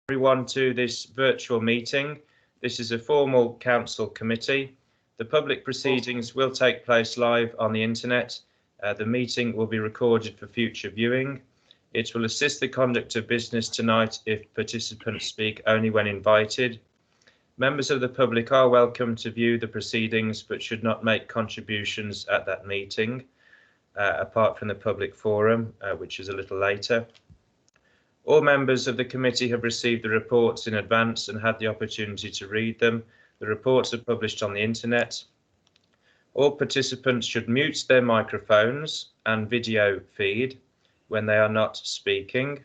Everyone to this virtual meeting. This is a formal council committee. The public proceedings will take place live on the internet. The meeting will be recorded for future viewing. It will assist the conduct of business tonight if participants speak only when invited. Members of the public are welcome to view the proceedings but should not make contributions at that meeting, apart from the public forum, which is a little later. All members of the committee have received the reports in advance and had the opportunity to read them. The reports are published on the internet. All participants should mute their microphones and video feed when they are not speaking.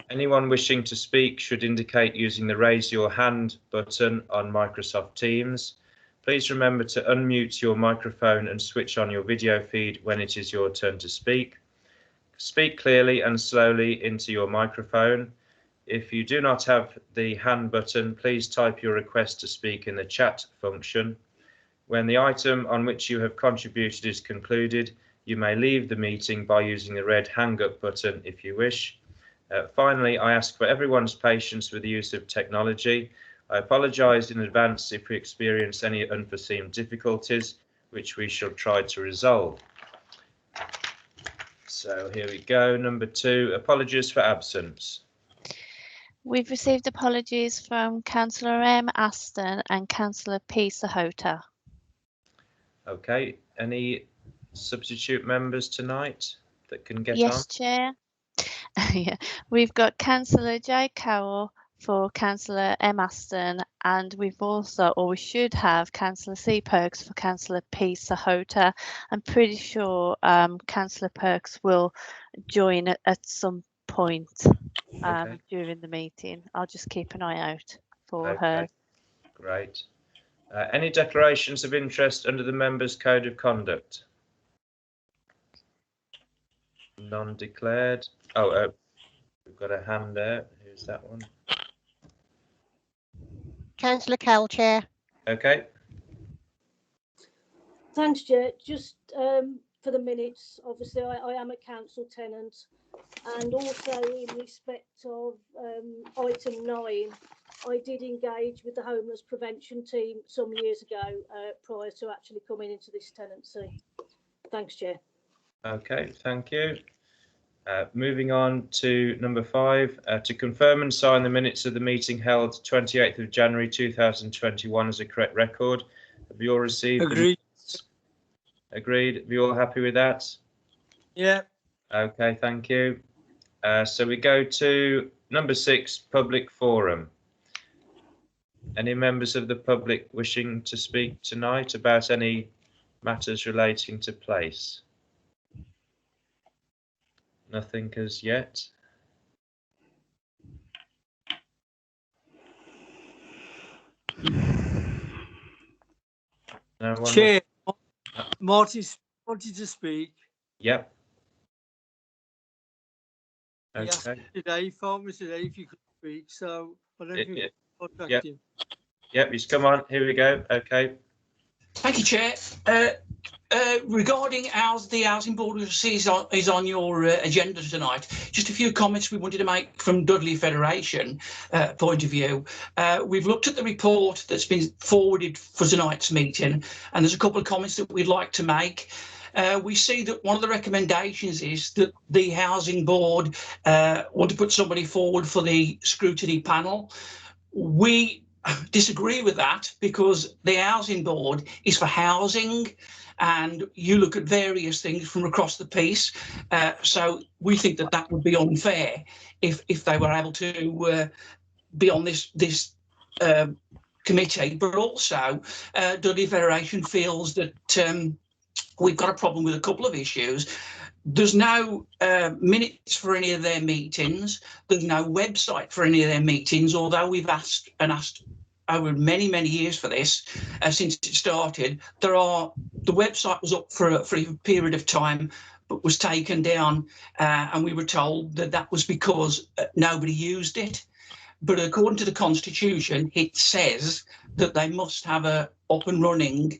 Anyone wishing to speak should indicate using the raise your hand button on Microsoft Teams. Please remember to unmute your microphone and switch on your video feed when it is your turn to speak. Speak clearly and slowly into your microphone. If you do not have the hand button, please type your request to speak in the chat function. When the item on which you have contributed is concluded, you may leave the meeting by using the red hang up button if you wish. Finally, I ask for everyone's patience with the use of technology. I apologise in advance if we experience any unforeseen difficulties, which we shall try to resolve. So here we go. Number 2, apologies for absence. We've received apologies from Councillor M. Aston and Councillor P. Sahota. Okay, any substitute members tonight that can get on? Yes, Chair. Yeah, we've got Councillor J. Carroll for Councillor M. Aston, and we've also, or we should have, Councillor C. Perks for Councillor P. Sahota. I'm pretty sure Councillor Perks will join at some point during the meeting. I'll just keep an eye out for her. Great. Any declarations of interest under the Members' Code of Conduct? None declared. Oh, we've got a hand there. Who's that one? Councillor Cowell, Chair. Okay. Thanks, Chair. Just for the minutes, obviously I am a council tenant, and also in respect of item 9, I did engage with the homeless prevention team some years ago prior to actually coming into this tenancy. Thanks, Chair. Okay, thank you. Moving on to number 5, to confirm and sign the minutes of the meeting held 28th of January 2021 as a correct record. Have you all received? Agreed. Agreed. Are you all happy with that? Yeah. Okay, thank you. So we go to number 6, public forum. Any members of the public wishing to speak tonight about any matters relating to place? Nothing as yet. No one. Chair, Marty wanted to speak. Yep. He asked Okay. today, phoned me today if you could speak, so I don't think I'll contact Yep. him. Yep, he's come on. Here we go. Okay. Thank you, Chair. Regarding the Housing Board is on your agenda tonight. Just a few comments we wanted to make from Dudley Federation point of view. We've looked at the report that's been forwarded for tonight's meeting, and there's a couple of comments that we'd like to make. We see that one of the recommendations is that the Housing Board want to put somebody forward for the scrutiny panel. We disagree with that because the Housing Board is for housing, and you look at various things from across the piece. So we think that that would be unfair if they were able to be on this committee. But also, Dudley Federation feels that we've got a problem with a couple of issues. There's no minutes for any of their meetings. There's no website for any of their meetings, although we've asked over many, many years for this since it started. The website was up for a period of time, but was taken down, and we were told that that was because nobody used it. But according to the Constitution, it says that they must have a up and running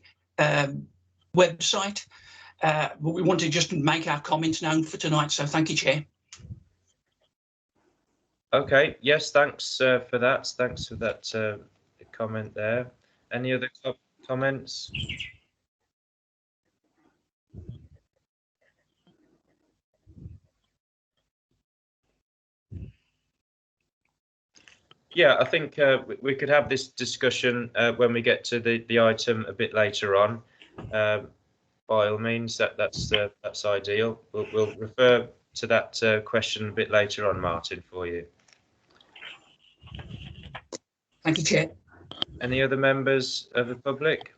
website. But we want to just make our comments known for tonight. So thank you, Chair. Okay, yes, thanks for that. Thanks for that comment there. Any other comments? Yeah, I think we could have this discussion when we get to the item a bit later on. By all means, that's ideal. We'll refer to that question a bit later on, Martin, for you. Thank you, Chair. Any other members of the public?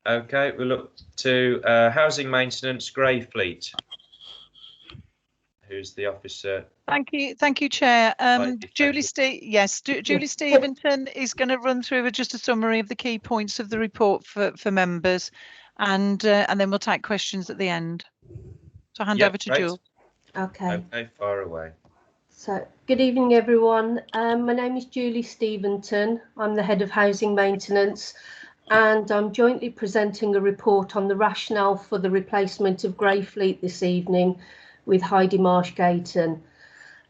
Okay, we'll look to housing maintenance grey fleet. Who's the officer? Thank you, Chair. Julie Steventon is going to run through just a summary of the key points of the report for members, and then we'll take questions at the end. So hand over to Jules. Okay. Okay, far away. So, good evening, everyone. My name is Julie Steventon. I'm the head of housing maintenance, and I'm jointly presenting a report on the rationale for the replacement of grey fleet this evening with Heidi Marsh-Gayton.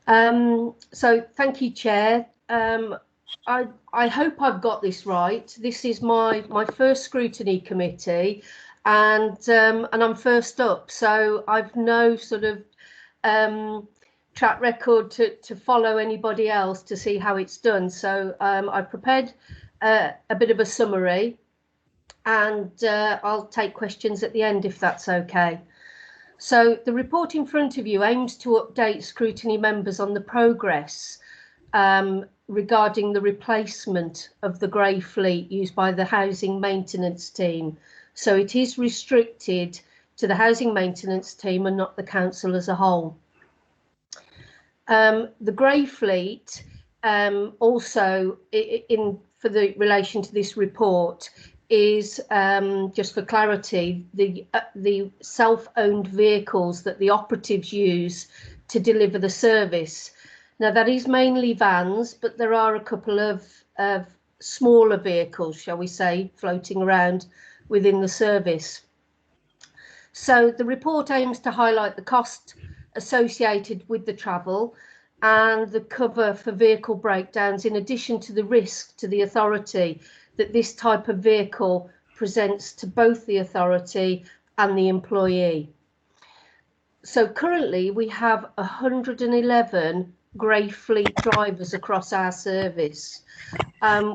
So thank you, Chair. I hope I've got this right. This is my first scrutiny committee, and I'm first up, so I've no sort of track record to follow anybody else to see how it's done. So I prepared a bit of a summary, and I'll take questions at the end if that's okay. So the report in front of you aims to update scrutiny members on the progress regarding the replacement of the grey fleet used by the housing maintenance team. So it is restricted to the housing maintenance team and not the council as a whole. The grey fleet also for the relation to this report is, just for clarity, the self-owned vehicles that the operatives use to deliver the service. Now that is mainly vans, but there are a couple of smaller vehicles, shall we say, floating around within the service. So the report aims to highlight the cost associated with the travel and the cover for vehicle breakdowns, in addition to the risk to the authority that this type of vehicle presents to both the authority and the employee. So currently we have 111 grey fleet drivers across our service,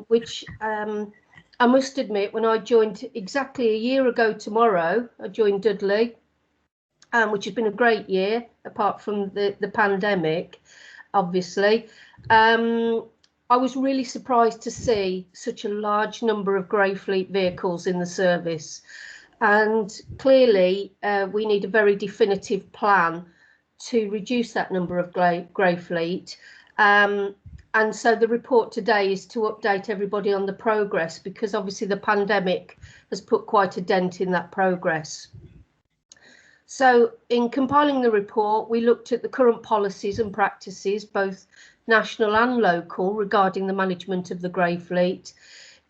which I must admit, when I joined exactly a year ago tomorrow, I joined Dudley, which has been a great year, apart from the pandemic, obviously. I was really surprised to see such a large number of grey fleet vehicles in the service, and clearly we need a very definitive plan to reduce that number of grey fleet. And so the report today is to update everybody on the progress, because obviously the pandemic has put quite a dent in that progress. So in compiling the report, we looked at the current policies and practices, both national and local, regarding the management of the grey fleet,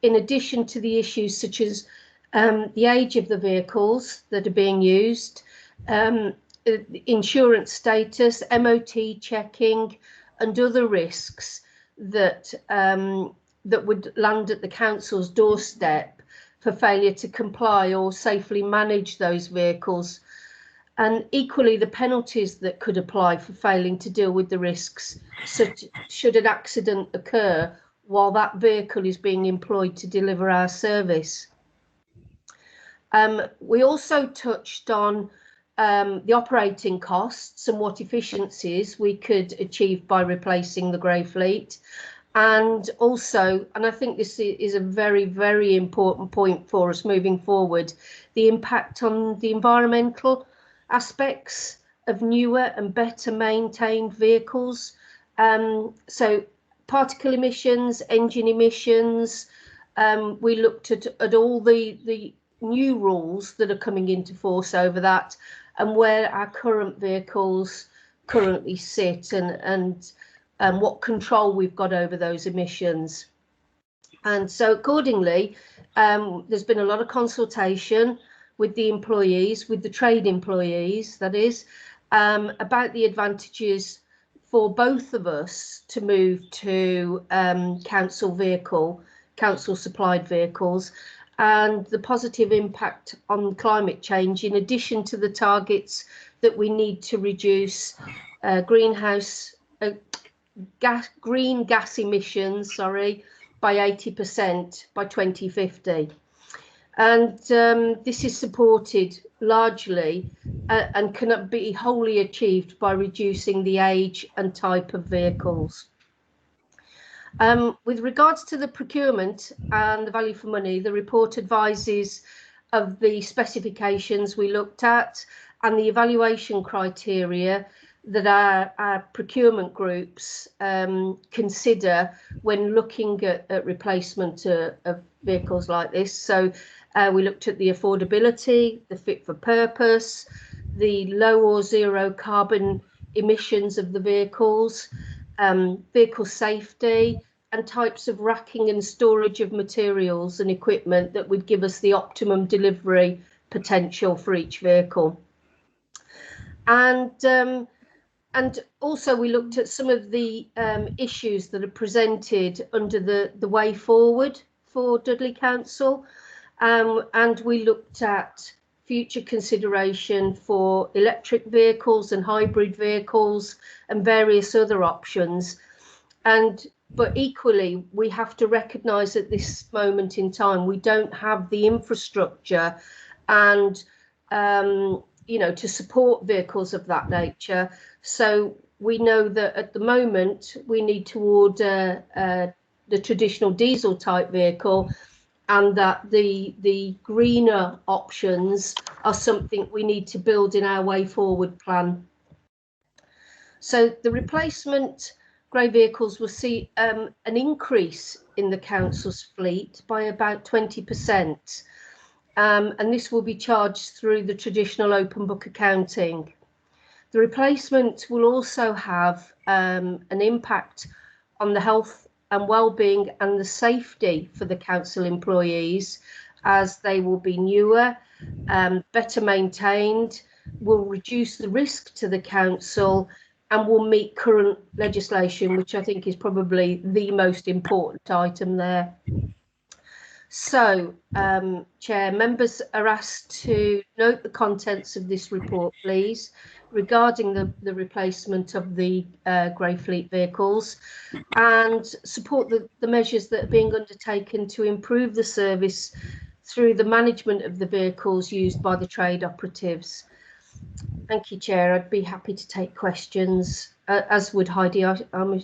in addition to the issues such as the age of the vehicles that are being used, insurance status, MOT checking, and other risks that that would land at the council's doorstep for failure to comply or safely manage those vehicles, and equally the penalties that could apply for failing to deal with the risks, such should an accident occur while that vehicle is being employed to deliver our service. We also touched on the operating costs and what efficiencies we could achieve by replacing the grey fleet, and also, and I think this is a very, very important point for us moving forward, the impact on the environmental aspects of newer and better maintained vehicles. So particle emissions, engine emissions, we looked at all the new rules that are coming into force over that, and where our current vehicles currently sit, and what control we've got over those emissions. And so accordingly, there's been a lot of consultation with the employees, with the trade employees, that is, about the advantages for both of us to move to council supplied vehicles, and the positive impact on climate change, in addition to the targets that we need to reduce green gas emissions, by 80% by 2050. And this is supported largely and cannot be wholly achieved by reducing the age and type of vehicles. With regards to the procurement and the value for money, the report advises of the specifications we looked at and the evaluation criteria that our procurement groups consider when looking at replacement of vehicles like this. So we looked at the affordability, the fit for purpose, the low or zero carbon emissions of the vehicles, vehicle safety, and types of racking and storage of materials and equipment that would give us the optimum delivery potential for each vehicle. And also we looked at some of the issues that are presented under the way forward for Dudley Council, and we looked at future consideration for electric vehicles and hybrid vehicles and various other options. But equally, we have to recognise at this moment in time we don't have the infrastructure and to support vehicles of that nature. So we know that at the moment we need to order the traditional diesel type vehicle, and that the greener options are something we need to build in our way forward plan. So the replacement grey vehicles will see an increase in the council's fleet by about 20%. And this will be charged through the traditional open book accounting. The replacement will also have an impact on the health and well-being and the safety for the council employees, as they will be newer, better maintained, will reduce the risk to the council, and will meet current legislation, which I think is probably the most important item there. So, Chair, members are asked to note the contents of this report, please, regarding the replacement of the grey fleet vehicles, and support the measures that are being undertaken to improve the service through the management of the vehicles used by the trade operatives. Thank you, Chair. I'd be happy to take questions, as would Heidi. I'm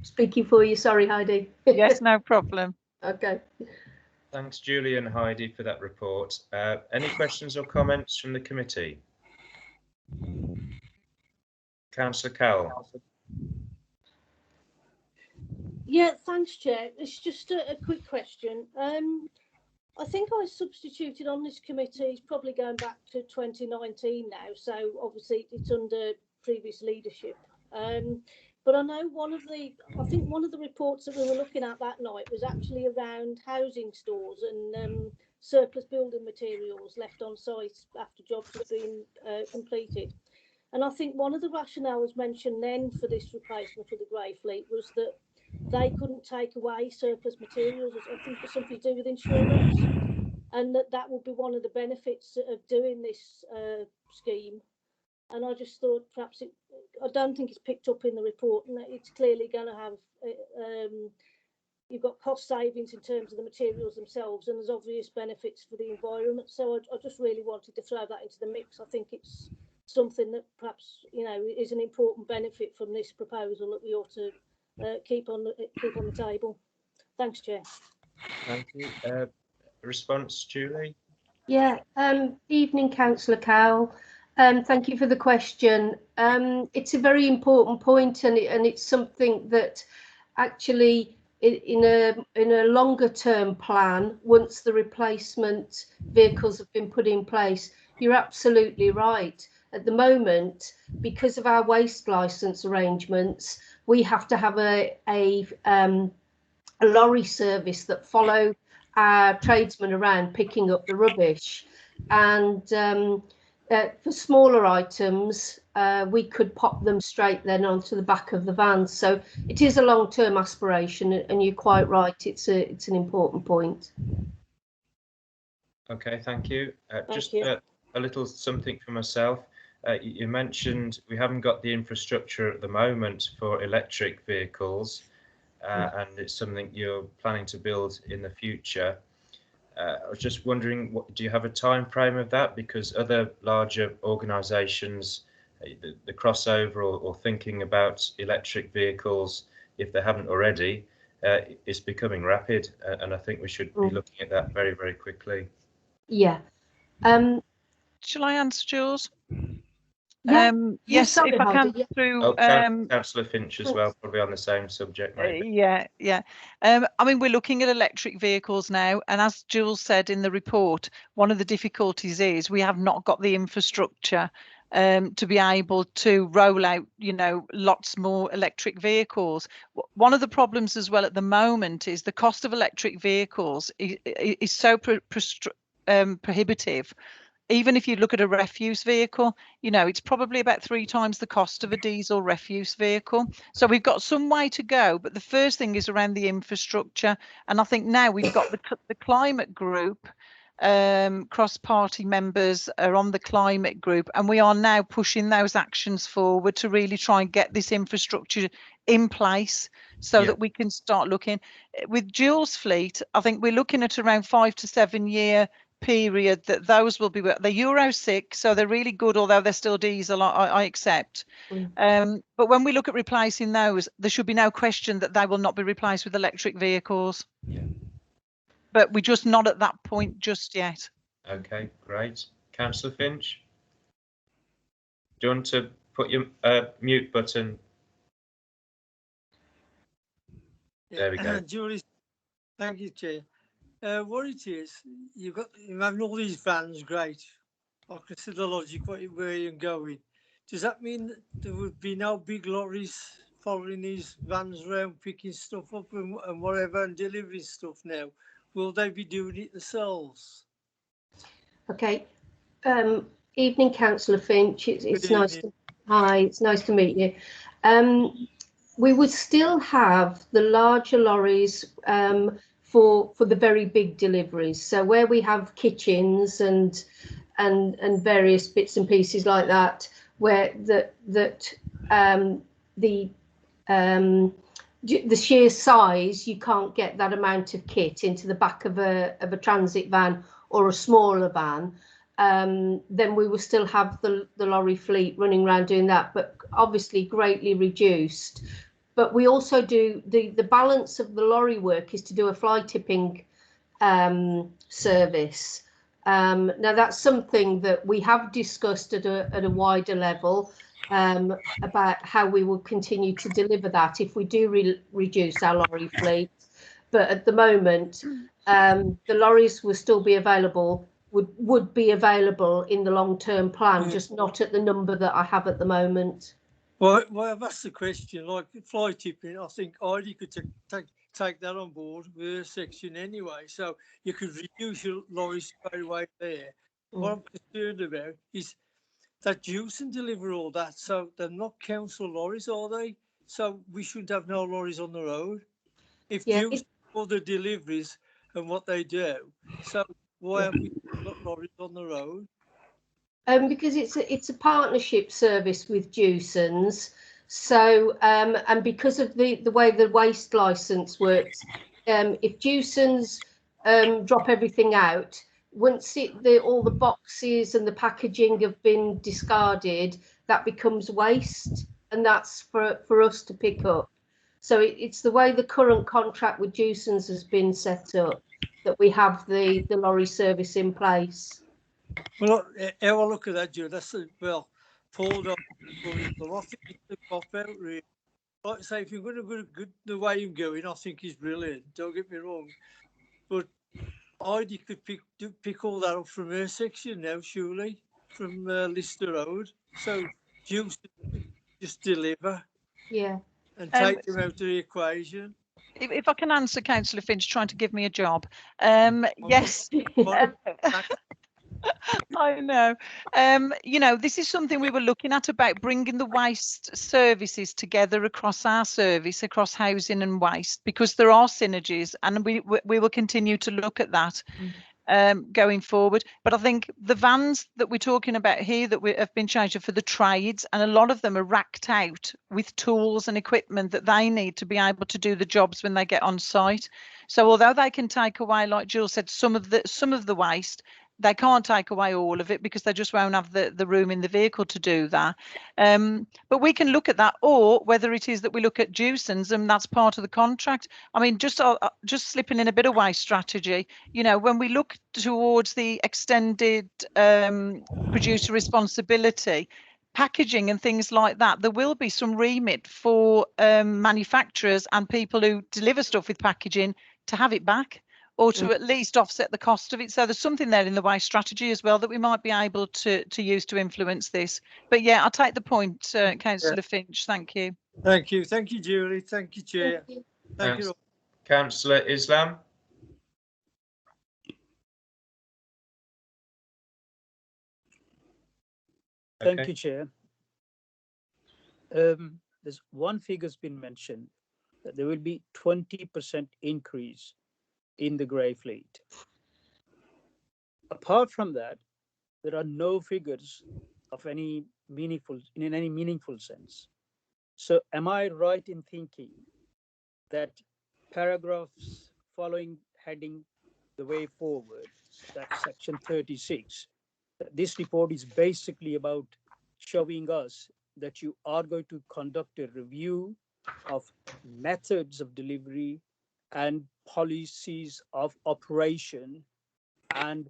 speaking for you. Sorry, Heidi. Yes, no problem. Okay. Thanks, Julie and Heidi, for that report. Any questions or comments from the committee? Councillor Cowell. Yeah, thanks, Chair. It's just a quick question. I think I substituted on this committee, it's probably going back to 2019 now, so obviously it's under previous leadership. But I know I think one of the reports that we were looking at that night was actually around housing stores and surplus building materials left on site after jobs have been completed. And I think one of the rationales mentioned then for this replacement for the grey fleet was that they couldn't take away surplus materials. I think it's something to do with insurance, and that would be one of the benefits of doing this scheme. And I just thought perhaps I don't think it's picked up in the report, and it's clearly going to have you've got cost savings in terms of the materials themselves, and there's obvious benefits for the environment. So I just really wanted to throw that into the mix. I think it's something that perhaps is an important benefit from this proposal that we ought to keep on the table. Thanks, Chair. Thank you. Response, Julie? Yeah. Evening, Councillor Cowell. Thank you for the question. It's a very important point, and it's something that actually in a longer term plan, once the replacement vehicles have been put in place, you're absolutely right. At the moment, because of our waste licence arrangements, we have to have a lorry service that follow our tradesmen around picking up the rubbish. And for smaller items, we could pop them straight then onto the back of the vans. So it is a long-term aspiration, and you're quite right. It's an important point. Okay, thank you. Just you. a little something for myself. You mentioned we haven't got the infrastructure at the moment for electric vehicles, and it's something you're planning to build in the future. I was just wondering, do you have a time frame of that? Because other larger organisations, the crossover or thinking about electric vehicles, if they haven't already, is becoming rapid, and I think we should be looking at that very, very quickly. Yeah. Shall I answer, Jules? Yeah. Yes, sorry, if I can, Heidi, yeah. through Councillor Finch as well, probably on the same subject, maybe. yeah. I mean, we're looking at electric vehicles now, and as Jules said in the report, one of the difficulties is we have not got the infrastructure to be able to roll out, lots more electric vehicles. One of the problems as well at the moment is the cost of electric vehicles is so prohibitive. Even if you look at a refuse vehicle, it's probably about 3 times the cost of a diesel refuse vehicle. So we've got some way to go, but the first thing is around the infrastructure. And I think now we've got the climate group, cross-party members are on the climate group, and we are now pushing those actions forward to really try and get this infrastructure in place so that we can start looking. With Jules' fleet, I think we're looking at around 5 to 7 year period that those will be. They're Euro 6, so they're really good, although they're still diesel, I accept. But when we look at replacing those, there should be no question that they will not be replaced with electric vehicles. But we're just not at that point just yet. Okay, great. Councillor Finch, do you want to put your mute button? There we go. Julie, thank you, Chair. What it is, you're having all these vans, great. I can see the logic where you're going. Does that mean that there would be no big lorries following these vans around, picking stuff up and whatever, and delivering stuff now? Will they be doing it themselves? Okay. Evening, Councillor Finch. It's nice to, hi, it's nice to meet you. We would still have the larger lorries for the very big deliveries. So where we have kitchens and various bits and pieces like that, where the sheer size, you can't get that amount of kit into the back of a transit van or a smaller van, then we will still have the lorry fleet running around doing that, but obviously greatly reduced. But we also do the balance of the lorry work is to do a fly tipping service. Now that's something that we have discussed at a wider level about how we will continue to deliver that if we do reduce our lorry fleet. But at the moment, the lorries will still be available, would be available in the long-term plan, just not at the number that I have at the moment. Well, that's the question. Like fly tipping, I think Heidi could take that on board with her section anyway. So you could reduce your lorries straight away there. What I'm concerned about is that Jewson deliver all that. So they're not council lorries, are they? So we shouldn't have no lorries on the road. If Jewson do all the deliveries and what they do, so why have we got lorries on the road? Because it's a partnership service with Jewson's, so and because of the way the waste licence works, if Jewson's drop everything out, once all the boxes and the packaging have been discarded, that becomes waste, and that's for us to pick up. So it's the way the current contract with Jewson's has been set up that we have the lorry service in place. Well, have a look at that, Joe. That's well, pulled up. Well, I think it's a cop out, really. Like I say, if you're going to go the way you're going, I think he's brilliant. Don't get me wrong, but Heidi could pick all that up from her section now, surely, from Lister Road. So you just deliver, and take them out of the equation. If I can answer, Councillor Finch trying to give me a job. Yes. I know. You know, this is something we were looking at about bringing the waste services together across our service, across housing and waste, because there are synergies, and we will continue to look at that going forward. But I think the vans that we're talking about here that we have been changed are for the trades, and a lot of them are racked out with tools and equipment that they need to be able to do the jobs when they get on site. So although they can take away, like Jill said, some of the waste, they can't take away all of it because they just won't have the room in the vehicle to do that. But we can look at that, or whether it is that we look at Dewson's and that's part of the contract. I mean, just slipping in a bit of waste strategy, you know, when we look towards the extended producer responsibility, packaging and things like that, there will be some remit for manufacturers and people who deliver stuff with packaging to have it back, or to at least offset the cost of it. So there's something there in the waste strategy as well that we might be able to use to influence this. But yeah, I'll take the point, Councillor Finch. Thank you. Thank you. Thank you, Julie. Thank you, Chair. Thank you. Councillor Islam. Thank you, Chair. There's one figure's been mentioned, that there will be 20% increase in the grey fleet. Apart from that, there are no figures of any meaningful sense. So am I right in thinking that paragraphs following heading the way forward, that's section 36, this report is basically about showing us that you are going to conduct a review of methods of delivery and policies of operation, and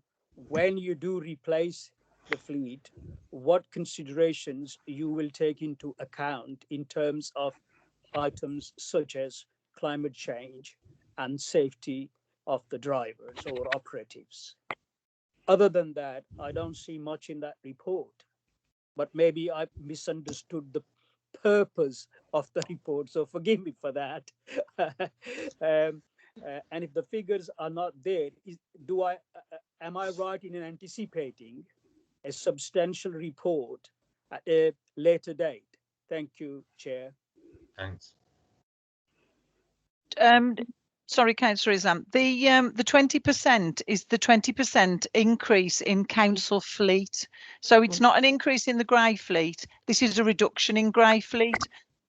when you do replace the fleet, what considerations you will take into account in terms of items such as climate change and safety of the drivers or operatives. Other than that, I don't see much in that report, but maybe I misunderstood the purpose of the report, so forgive me for that. And if the figures are not there, am I right in anticipating a substantial report at a later date? Thank you, Chair. Thanks. Sorry, Councillor Islam. The 20% is the 20% increase in council fleet. So it's not an increase in the grey fleet. This is a reduction in grey fleet.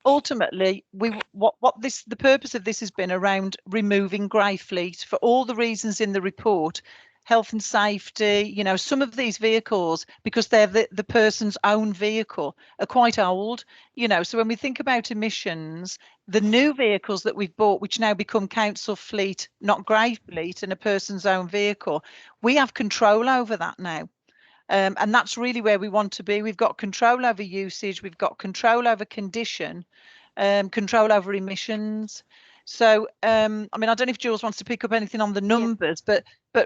Ultimately, the purpose of this has been around removing grey fleet for all the reasons in the report. Health and safety, you know, some of these vehicles, because they're the person's own vehicle, are quite old, you know. So when we think about emissions, the new vehicles that we've bought, which now become council fleet, not grey fleet, and a person's own vehicle, we have control over that now. And that's really where we want to be. We've got control over usage, we've got control over condition, control over emissions. So, I mean, I don't know if Jules wants to pick up anything on the numbers, but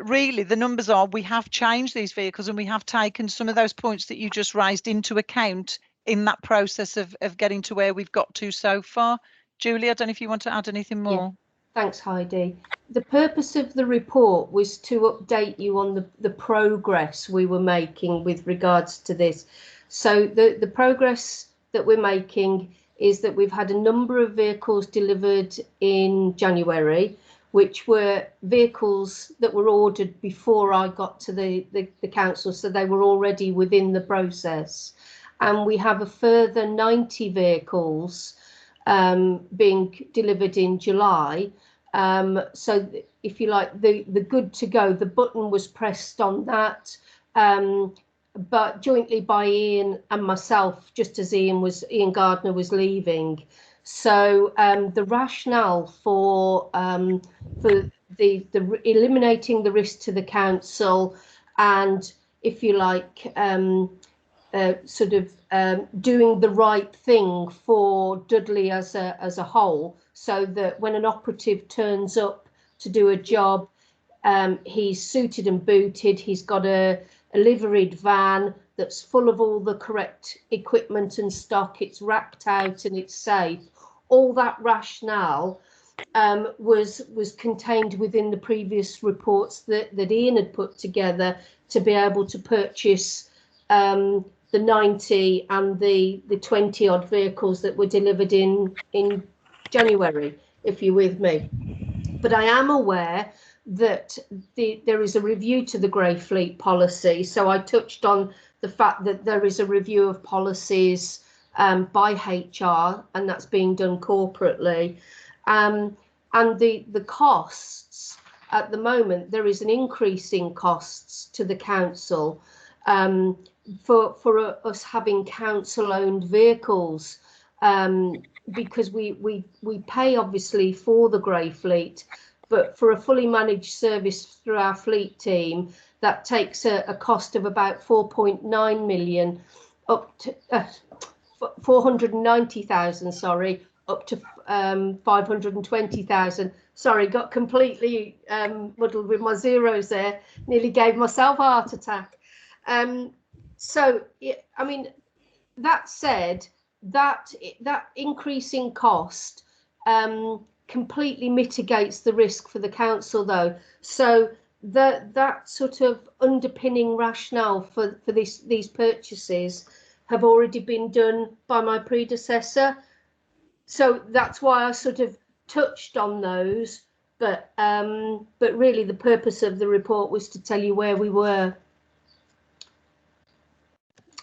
really the numbers are, we have changed these vehicles and we have taken some of those points that you just raised into account in that process of getting to where we've got to so far. Julie, I don't know if you want to add anything more. Yeah. Thanks, Heidi. The purpose of the report was to update you on the progress we were making with regards to this. So the progress that we're making is that we've had a number of vehicles delivered in January, which were vehicles that were ordered before I got to the council, so they were already within the process. And we have a further 90 vehicles being delivered in July. So if you like, the good to go, the button was pressed on that, but jointly by Ian and myself, just as Ian Gardner was leaving. So the rationale for the eliminating the risk to the council, and if you like, doing the right thing for Dudley as a whole, so that when an operative turns up to do a job, he's suited and booted, he's got a liveried van that's full of all the correct equipment and stock, it's racked out and it's safe. All that rationale was contained within the previous reports that Ian had put together to be able to purchase the 90 and the 20 odd vehicles that were delivered in January, if you're with me. But I am aware that there is a review to the grey fleet policy. So I touched on the fact that there is a review of policies by HR, and that's being done corporately. And the costs at the moment, there is an increase in costs to the council for us having council-owned vehicles, because we pay obviously for the grey fleet, but for a fully managed service through our fleet team, that takes a cost of about 4.9 million, up to 490,000, sorry, up to 520,000. Sorry, got completely muddled with my zeros there. Nearly gave myself a heart attack. So, I mean, that said, that increase in cost completely mitigates the risk for the council, though. So that sort of underpinning rationale for these purchases have already been done by my predecessor. So that's why I sort of touched on those, but really the purpose of the report was to tell you where we were.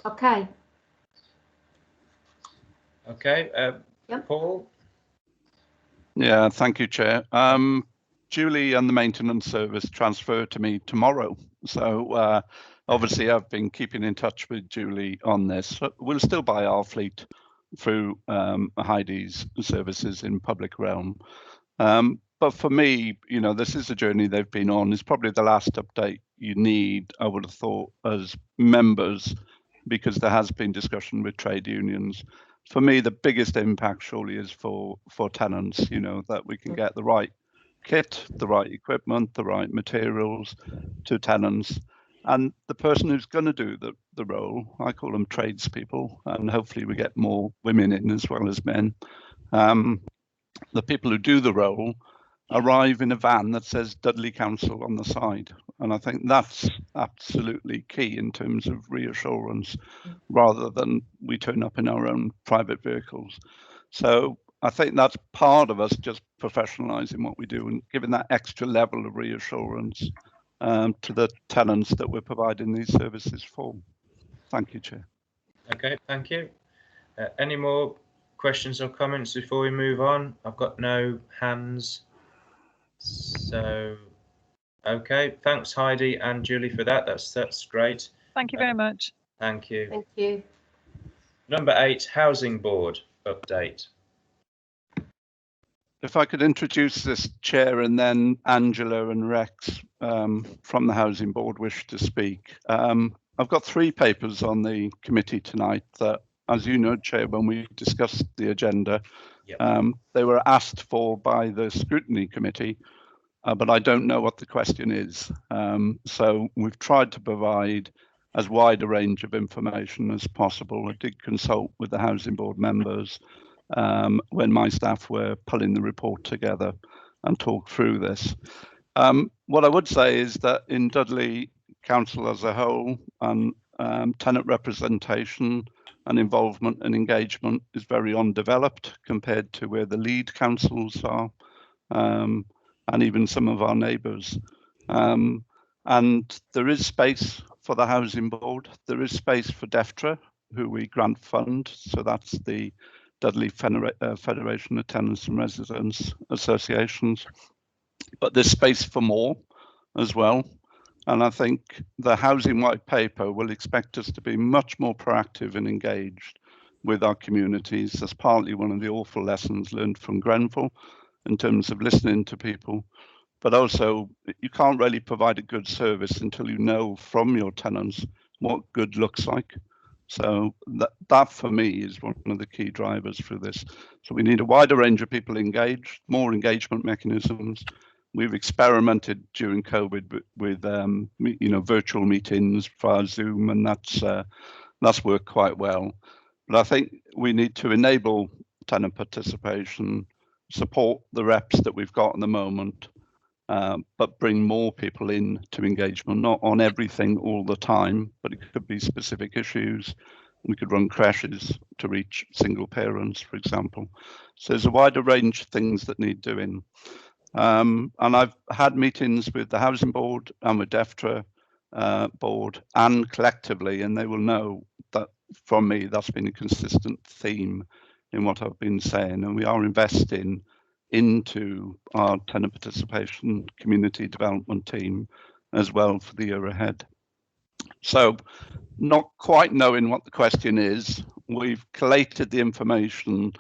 Okay. Okay, Yep. Paul? Yeah, thank you, Chair. Julie and the maintenance service transfer to me tomorrow. So obviously I've been keeping in touch with Julie on this. We'll still buy our fleet through Heidi's services in public realm. But for me, you know, this is a journey they've been on. It's probably the last update you need, I would have thought, as members, because there has been discussion with trade unions. For me, the biggest impact surely is for tenants, you know, that we can get the right kit, the right equipment, the right materials to tenants. And the person who's going to do the role, I call them tradespeople, and hopefully we get more women in as well as men. The people who do the role arrive in a van that says Dudley Council on the side. And I think that's absolutely key in terms of reassurance, rather than we turn up in our own private vehicles. So I think that's part of us just professionalising what we do and giving that extra level of reassurance to the tenants that we're providing these services for. Thank you, Chair. Okay, thank you. Any more questions or comments before we move on? I've got no hands. So, okay, thanks Heidi and Julie for that. That's great. Thank you very much. Thank you. Thank you. Number 8, Housing Board update. If I could introduce this, Chair, and then Angela and Rex from the Housing Board wish to speak. I've got 3 papers on the committee tonight that, as you know, Chair, when we discussed the agenda, they were asked for by the Scrutiny Committee, but I don't know what the question is. So we've tried to provide as wide a range of information as possible. I did consult with the Housing Board members when my staff were pulling the report together and talk through this. What I would say is that in Dudley Council as a whole, and tenant representation and involvement and engagement is very undeveloped compared to where the lead councils are, and even some of our neighbours. And there is space for the Housing Board. There is space for DEFTRA, who we grant fund. So that's the Dudley Federation of Tenants and Residents Associations. But there's space for more as well. And I think the Housing White Paper will expect us to be much more proactive and engaged with our communities. That's partly one of the awful lessons learned from Grenfell in terms of listening to people. But also, you can't really provide a good service until you know from your tenants what good looks like. So that for me is one of the key drivers for this. So we need a wider range of people engaged, more engagement mechanisms. We've experimented during COVID with virtual meetings via Zoom, and that's worked quite well. But I think we need to enable tenant participation support the reps that we've got at the moment, but bring more people in to engagement, not on everything all the time, but it could be specific issues. We could run crashes to reach single parents, for example. So there's a wider range of things that need doing. And I've had meetings with the Housing Board and with DEFTRA board and collectively, and they will know that from me, that's been a consistent theme in what I've been saying. And we are investing into our tenant participation community development team as well for the year ahead. So not quite knowing what the question is, we've collated the information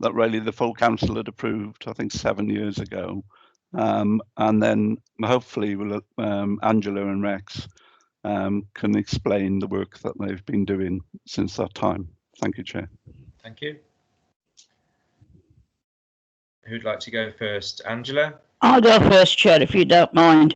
that really the full council had approved, I think 7 years ago. And then hopefully we'll, Angela and Rex can explain the work that they've been doing since that time. Thank you, Chair. Thank you. Who'd like to go first? Angela? I'll go first, Chair, if you don't mind.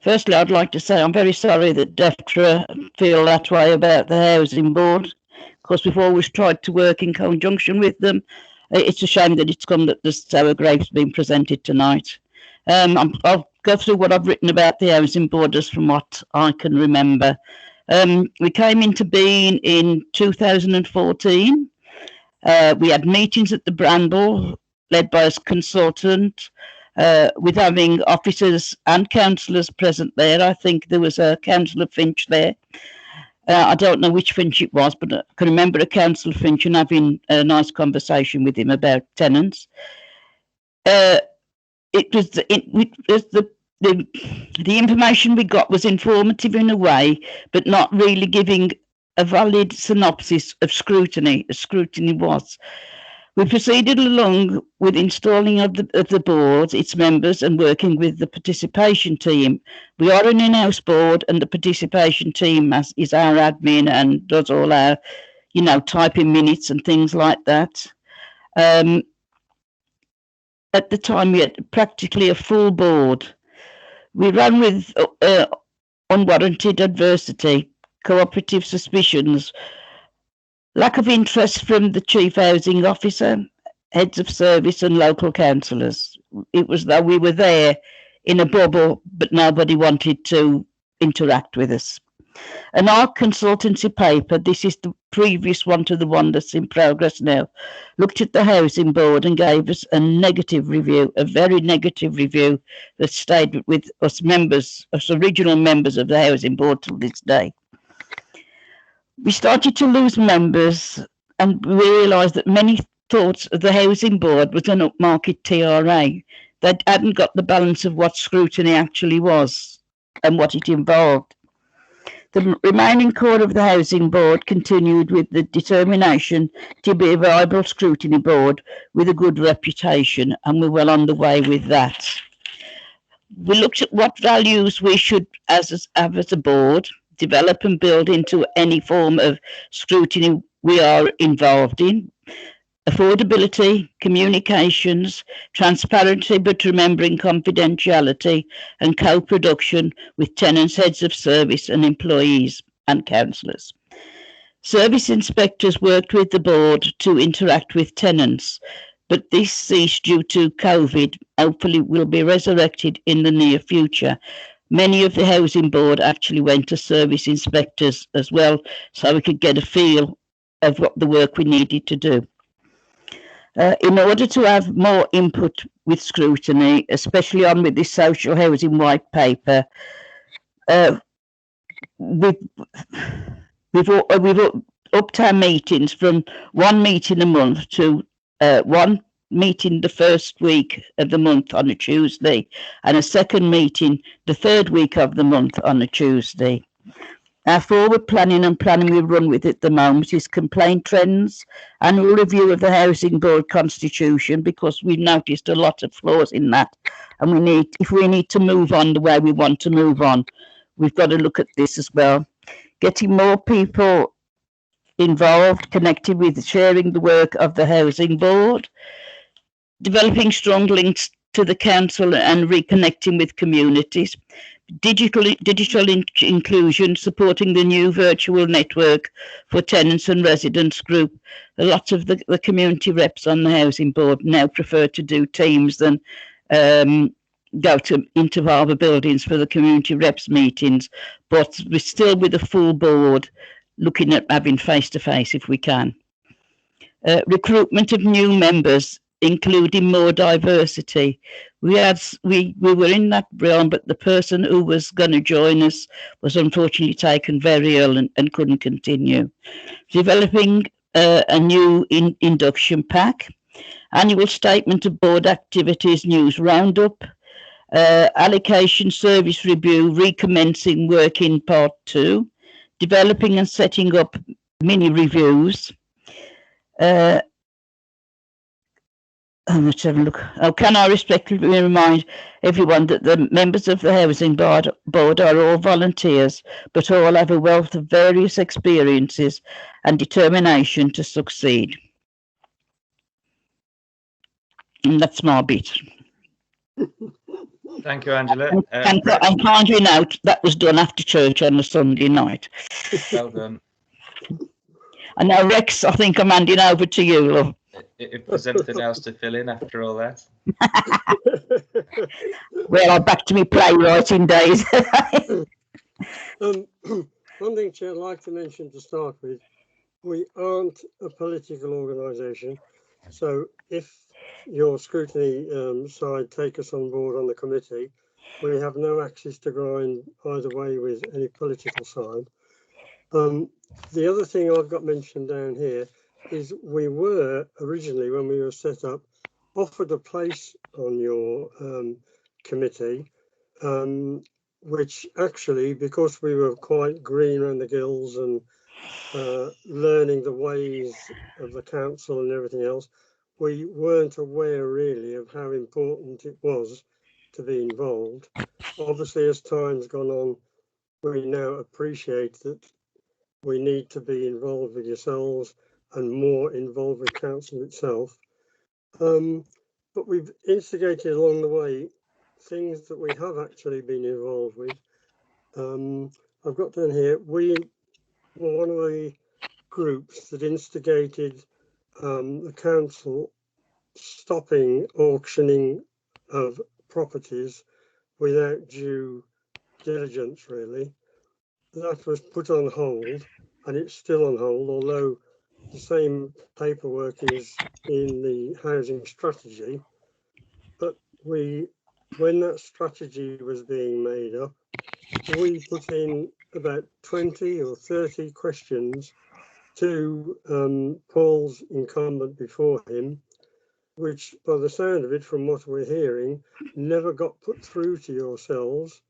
Firstly, I'd like to say I'm very sorry that DEFTRA feel that way about the Housing Board, because we've always tried to work in conjunction with them. It's a shame that it's come that this sour grape's been presented tonight. I'll go through what I've written about the Housing Board just from what I can remember. We came into being in 2014. We had meetings at the Bramble, led by a consultant, with having officers and councillors present there. I think there was a Councillor Finch there. I don't know which Finch it was, but I can remember a Councillor Finch and having a nice conversation with him about tenants. The information we got was informative in a way, but not really giving a valid synopsis of Scrutiny, as Scrutiny was. We proceeded along with installing of the board, its members, and working with the participation team. We are an in-house board, and the participation team is our admin and does all our, typing minutes and things like that. At the time, we had practically a full board. We ran with unwarranted adversity, cooperative suspicions, lack of interest from the Chief Housing Officer, heads of service and local councillors. It was though we were there in a bubble, but nobody wanted to interact with us. And our consultancy paper, this is the previous one to the one that's in progress now, looked at the Housing Board and gave us a negative review, a very negative review that stayed with us members, us original members of the Housing Board till this day. We started to lose members, and we realised that many thought the Housing Board was an upmarket TRA. They hadn't got the balance of what Scrutiny actually was and what it involved. The remaining core of the Housing Board continued with the determination to be a viable Scrutiny board with a good reputation, and we're well on the way with that. We looked at what values we should have as a board, develop and build into any form of scrutiny we are involved in. Affordability, communications, transparency but remembering confidentiality, and co-production with tenants, heads of service and employees and councillors. Service inspectors worked with the board to interact with tenants, but this ceased due to COVID. Hopefully will be resurrected in the near future. Many of the Housing Board actually went to service inspectors as well, so we could get a feel of what the work we needed to do. In order to have more input with Scrutiny, especially on with this social housing white paper, we've upped our meetings from one meeting a month to one meeting the first week of the month on a Tuesday, and a second meeting the third week of the month on a Tuesday. Our forward planning and planning we run with at the moment is complaint trends, annual review of the Housing Board constitution, because we've noticed a lot of flaws in that, and if we need to move on the way we want to move on, we've got to look at this as well. Getting more people involved, connected with sharing the work of the Housing Board, developing strong links to the council and reconnecting with communities, digital inclusion, supporting the new virtual network for tenants and residents group. A lot of the community reps on the housing board now prefer to do Teams than go into Harbour buildings for the community reps meetings, but we're still with a full board looking at having face-to-face if we can. Recruitment of new members, including more diversity. We were in that realm, but the person who was going to join us was unfortunately taken very ill and couldn't continue. Developing a new induction pack, annual statement of board activities, news roundup, allocation service review, recommencing work in part 2, developing and setting up mini reviews. Let's have a look. Oh, can I respectfully remind everyone that the members of the Housing Board are all volunteers, but all have a wealth of various experiences and determination to succeed. And that's my bit. Thank you, Angela. And kindly note, that was done after church on a Sunday night. Well done. And now, Rex, I think I'm handing over to you, love. If there's anything else to fill in after all that. Well, I'm back to my playwriting days. One thing, Chair, I'd like to mention to start with, we aren't a political organisation. So if your scrutiny side take us on board on the committee, we have no access to grind either way with any political side. The other thing I've got mentioned down here is we were originally, when we were set up, offered a place on your committee, which actually, because we were quite green around the gills and learning the ways of the council and everything else, we weren't aware really of how important it was to be involved. Obviously, as time's gone on, we now appreciate that we need to be involved with yourselves and more involved with council itself. But we've instigated along the way things that we have actually been involved with. I've got down here, we were one of the groups that instigated the council stopping auctioning of properties without due diligence, really. That was put on hold, and it's still on hold, although the same paperwork is in the housing strategy. But when that strategy was being made up, we put in about 20 or 30 questions to Paul's incumbent before him, which, by the sound of it, from what we're hearing, never got put through to yourselves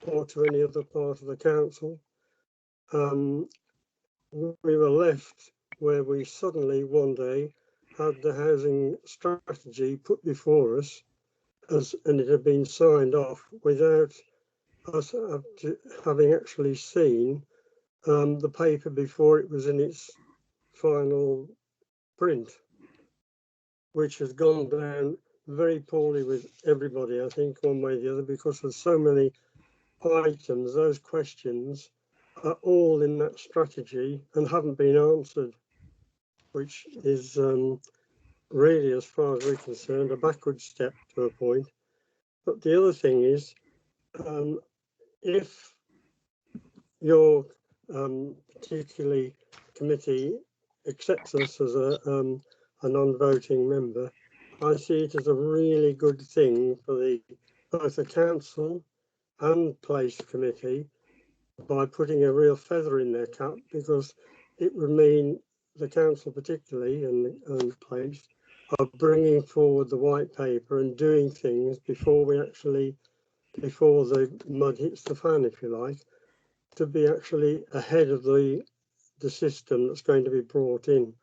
or to any other part of the council. We were left where we suddenly one day had the housing strategy put before us, and it had been signed off without us having actually seen the paper before it was in its final print, which has gone down very poorly with everybody, I think, one way or the other, because there's so many items, those questions are all in that strategy and haven't been answered, which is really, as far as we're concerned, a backward step to a point. But the other thing is, if your particularly committee accepts us as a non-voting member, I see it as a really good thing for both the council and place committee, by putting a real feather in their cap, because it would mean the council particularly and place are bringing forward the white paper and doing things before the mud hits the fan, if you like, to be actually ahead of the system that's going to be brought in.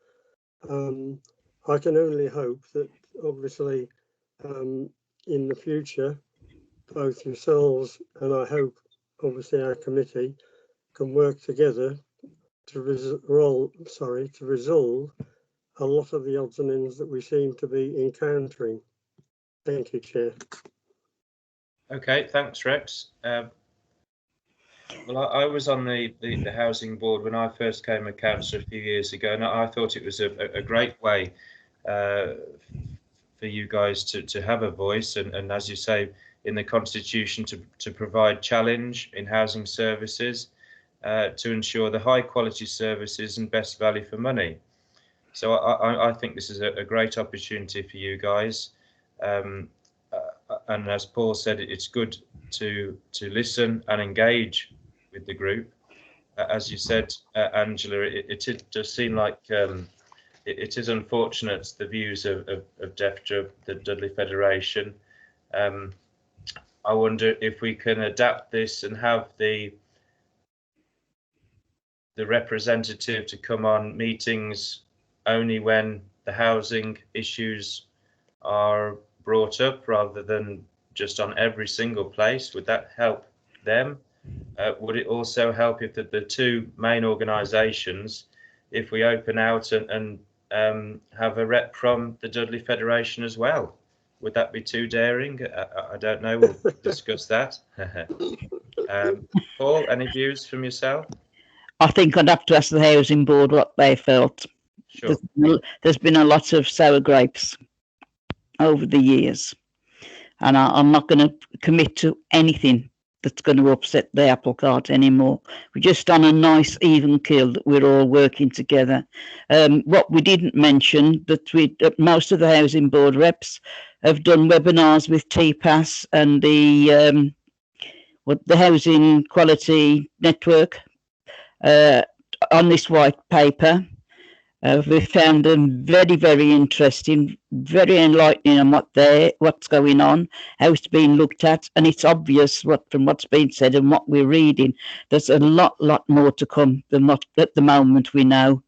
I can only hope that, obviously, in the future, both yourselves and I hope, obviously, our committee can work together to resolve a lot of the odds and ends that we seem to be encountering. Thank you, Chair. Okay, thanks, Rex. Well, I was on the housing board when I first came a councillor a few years ago, and I thought it was a great way for you guys to have a voice, and as you say in the constitution, to provide challenge in housing services, to ensure the high quality services and best value for money. So I think this is a great opportunity for you guys, and as Paul said, it's good to listen and engage with the group. As you said, Angela, it does seem like it is unfortunate, the views of DEFTRA, the Dudley Federation. I wonder if we can adapt this and have the representative to come on meetings only when the housing issues are brought up, rather than just on every single place. Would that help them? Would it also help if the two main organisations, if we open out and have a rep from the Dudley Federation as well? Would that be too daring? I don't know. We'll discuss that. Paul, any views from yourself? I think I'd have to ask the housing board what they felt. Sure. There's been a lot of sour grapes over the years, and I'm not going to commit to anything that's going to upset the apple cart anymore. We're just on a nice even keel that we're all working together. What we didn't mention, that most of the housing board reps have done webinars with TPAS and the Housing Quality Network on this white paper. We found them very, very interesting, very enlightening on what's going on, how it's being looked at, and it's obvious from what's been said and what we're reading. There's a lot more to come than what at the moment we know.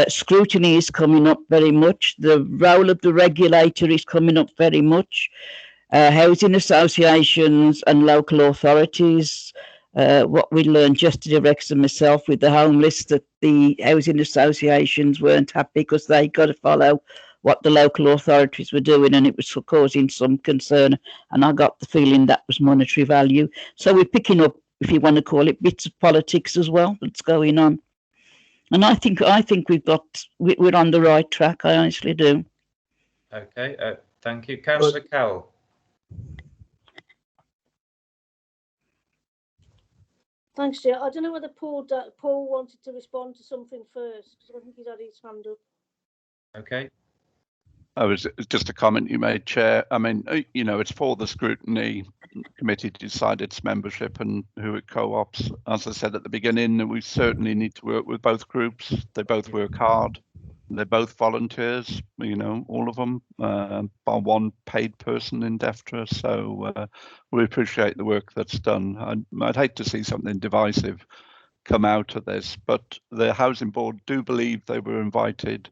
Scrutiny is coming up very much. The role of the regulator is coming up very much. Housing associations and local authorities. What we learned yesterday, Rex and myself, with the homeless, that the housing associations weren't happy because they got to follow what the local authorities were doing, and it was causing some concern. And I got the feeling that was monetary value. So we're picking up, if you want to call it, bits of politics as well that's going on. And I think we're on the right track. I honestly do. Okay, thank you, Councillor Cowell. Thanks, Chair. I don't know whether Paul wanted to respond to something first, because I think he's had his hand up. Okay. Oh, it's just a comment you made, Chair. I mean, it's for the Scrutiny Committee to decide its membership and who it co-ops. As I said at the beginning, we certainly need to work with both groups. They both work hard. They're both volunteers, all of them, by one paid person in DEFTRA. So we appreciate the work that's done. I'd hate to see something divisive come out of this, but the Housing Board do believe they were invited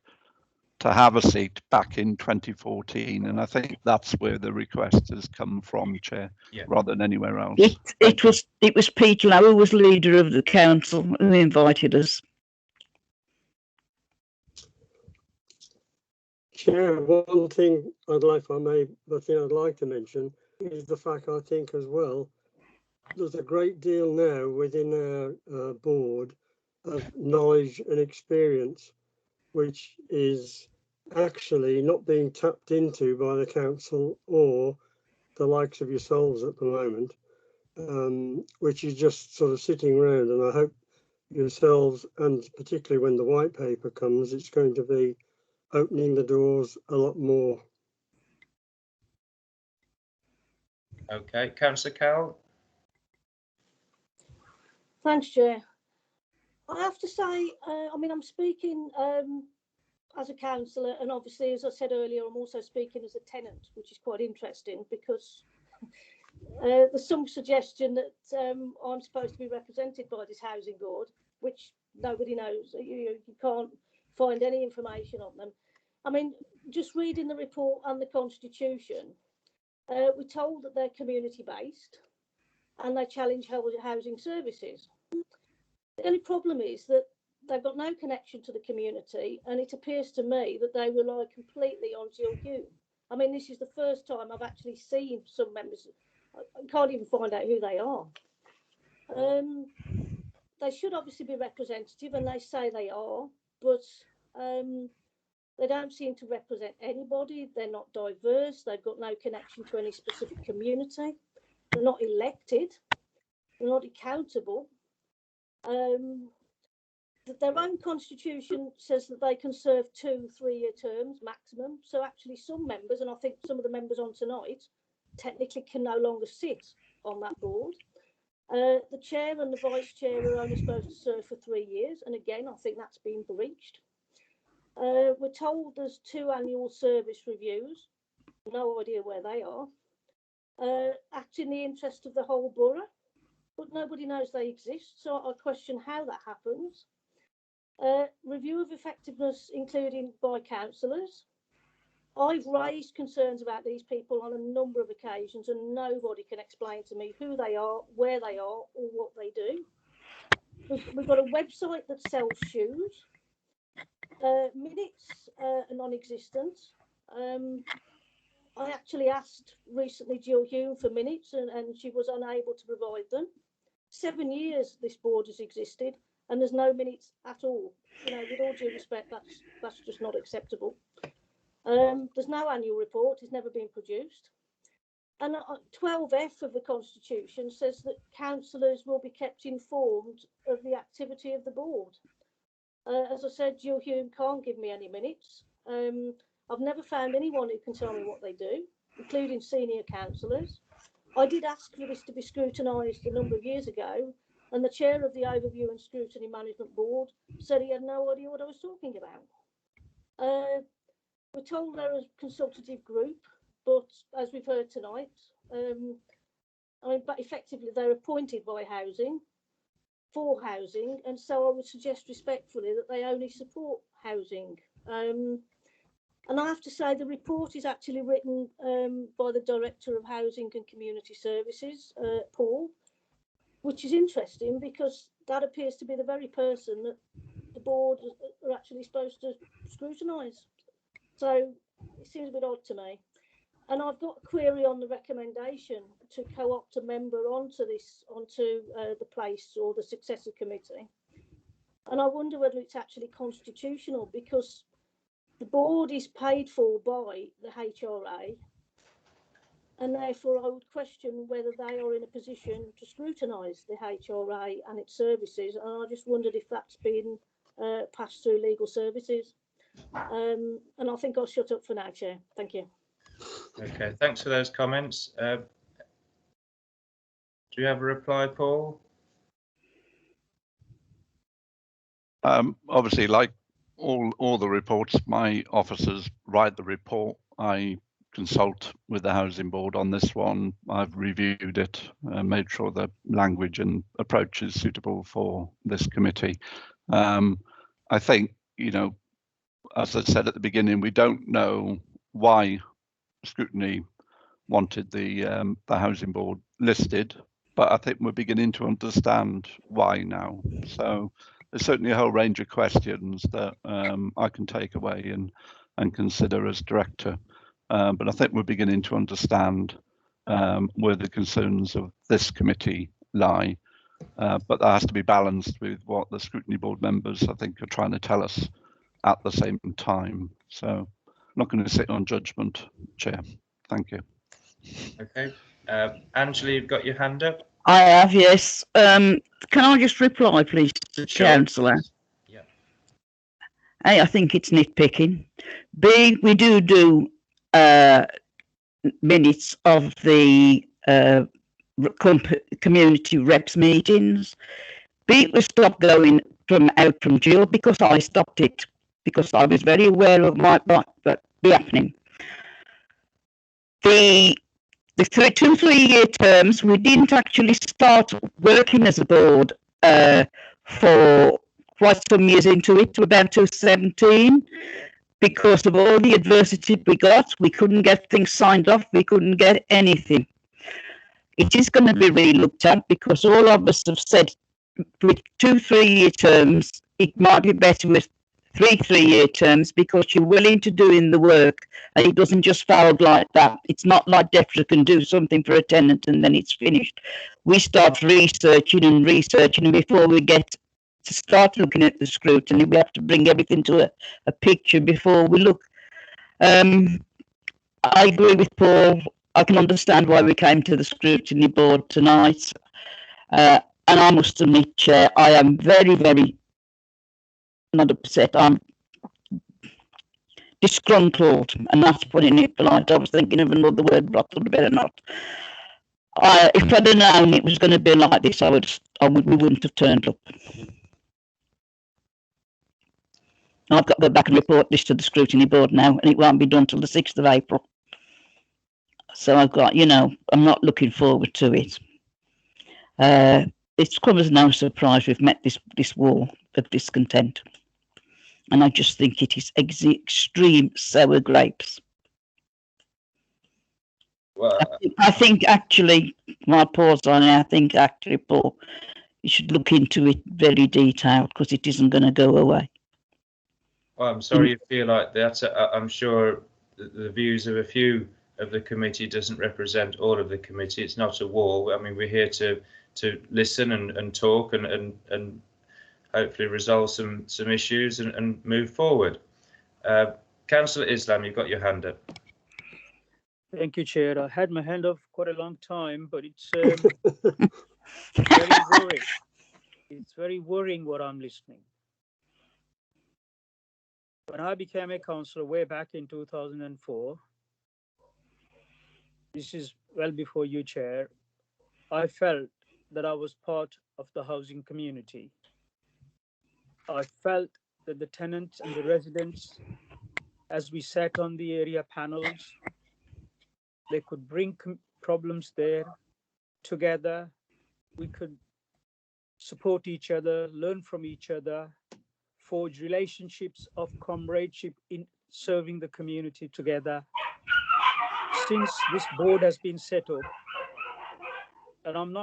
to have a seat back in 2014, and I think that's where the request has come from, Chair, rather than anywhere else. It was Peter Lowe, who was leader of the council, who invited us. Chair, one thing I'd like to mention is the fact, I think as well, there's a great deal now within our board of knowledge and experience, which is actually not being tapped into by the council or the likes of yourselves at the moment, which is just sort of sitting around. And I hope yourselves, and particularly when the white paper comes, it's going to be opening the doors a lot more. Okay, Councillor Cowell. Thanks, Chair. I have to say, I'm speaking as a councillor, and obviously, as I said earlier, I'm also speaking as a tenant, which is quite interesting because there's some suggestion that I'm supposed to be represented by this housing board, which nobody knows. You can't find any information on them. I mean, just reading the report and the constitution, we're told that they're community based and they challenge housing services. The only problem is that they've got no connection to the community, and it appears to me that they rely completely on GLQ. I mean, this is the first time I've actually seen some members. I can't even find out who they are. They should obviously be representative, and they say they are, but they don't seem to represent anybody. They're not diverse. They've got no connection to any specific community. They're not elected. They're not accountable. Their own constitution says that they can serve 2 3-year terms maximum. So actually some members, and I think some of the members on tonight, technically can no longer sit on that board. The chair and the vice chair are only supposed to serve for 3 years. And again, I think that's been breached. We're told there's 2 annual service reviews. No idea where they are. Act in the interest of the whole borough, but nobody knows they exist. So I question how that happens. Review of effectiveness, including by councillors. I've raised concerns about these people on a number of occasions, and nobody can explain to me who they are, where they are, or what they do. We've got a website that sells shoes. Minutes are non-existent. I actually asked recently Jill Hume for minutes, and she was unable to provide them. 7 years this board has existed, and there's no minutes at all. You know, with all due respect, that's just not acceptable. There's no annual report. It's never been produced. And 12F of the Constitution says that councillors will be kept informed of the activity of the board. As I said, Jill Hume can't give me any minutes. I've never found anyone who can tell me what they do, including senior councillors. I did ask for this to be scrutinised a number of years ago, and the chair of the Overview and Scrutiny Management Board said he had no idea what I was talking about. We're told they're a consultative group, but as we've heard tonight, but effectively they're appointed by housing, for housing, and so I would suggest respectfully that they only support housing. And I have to say the report is actually written by the Director of Housing and Community Services, Paul, which is interesting because that appears to be the very person that the board are actually supposed to scrutinise. So it seems a bit odd to me. And I've got a query on the recommendation to co-opt a member onto the place or the successor committee. And I wonder whether it's actually constitutional, because the board is paid for by the HRA, and therefore I would question whether they are in a position to scrutinise the HRA and its services. And I just wondered if that's been passed through legal services. And I think I'll shut up for now, Chair. Thank you. Okay, thanks for those comments. Do you have a reply, Paul? Obviously, like all the reports, my officers write the report. I consult with the Housing Board on this one. I've reviewed it, made sure the language and approach is suitable for this committee. I think, you know, as I said at the beginning, we don't know why Scrutiny wanted the Housing Board listed, but I think we're beginning to understand why now. So there's certainly a whole range of questions that I can take away and consider as director. But I think we're beginning to understand where the concerns of this committee lie. But that has to be balanced with what the Scrutiny Board members, I think, are trying to tell us at the same time. So I'm not going to sit on judgment, Chair. Thank you. Okay. Angela, you've got your hand up. I have, yes. Can I just reply, please, to Sure. Councillor? Yeah. A, I think it's nitpicking. B, we do minutes of the community reps meetings. B, it was stopped going out from Jill because I stopped it, because I was very aware of what be happening. The 2 3 year terms, we didn't actually start working as a board for quite some years into it, to about 2017, because of all the adversity we got. We couldn't get things signed off, we couldn't get anything. It is going to be re-looked at, because all of us have said with 2 3 year terms, it might be better with three-year terms because you're willing to doing the work and it doesn't just fold like that. It's not like DEFRA can do something for a tenant and then it's finished. We start researching and before we get to start looking at the scrutiny, we have to bring everything to a picture before we look. I agree with Paul. I can understand why we came to the scrutiny board tonight. And I must admit, Chair, I am very, very not upset. I'm disgruntled, and that's putting it polite. I was thinking of another word, but I thought better not. If I'd have known it was going to be like this, we wouldn't have turned up. I've got to go back and report this to the scrutiny board now, and it won't be done till the 6th of April. So I've got, I'm not looking forward to it. It's come as no surprise we've met this wall of discontent. And I just think it is extreme sour grapes. Well, I think actually, my pause on it, I think actually, Paul, you should look into it very detailed because it isn't going to go away. well, I'm sorry you feel like that. I'm sure the views of a few of the committee doesn't represent all of the committee. It's not a wall. I mean, we're here to listen and talk and hopefully resolve some issues and move forward. Councillor Islam, you've got your hand up. Thank you, Chair. I had my hand up quite a long time, but it's very worrying. It's very worrying what I'm listening. When I became a councillor way back in 2004, this is well before you, Chair, I felt that I was part of the housing community. I felt that the tenants and the residents, as we sat on the area panels, they could bring problems there together. We could support each other, learn from each other, forge relationships of comradeship in serving the community together. Since this board has been set up, and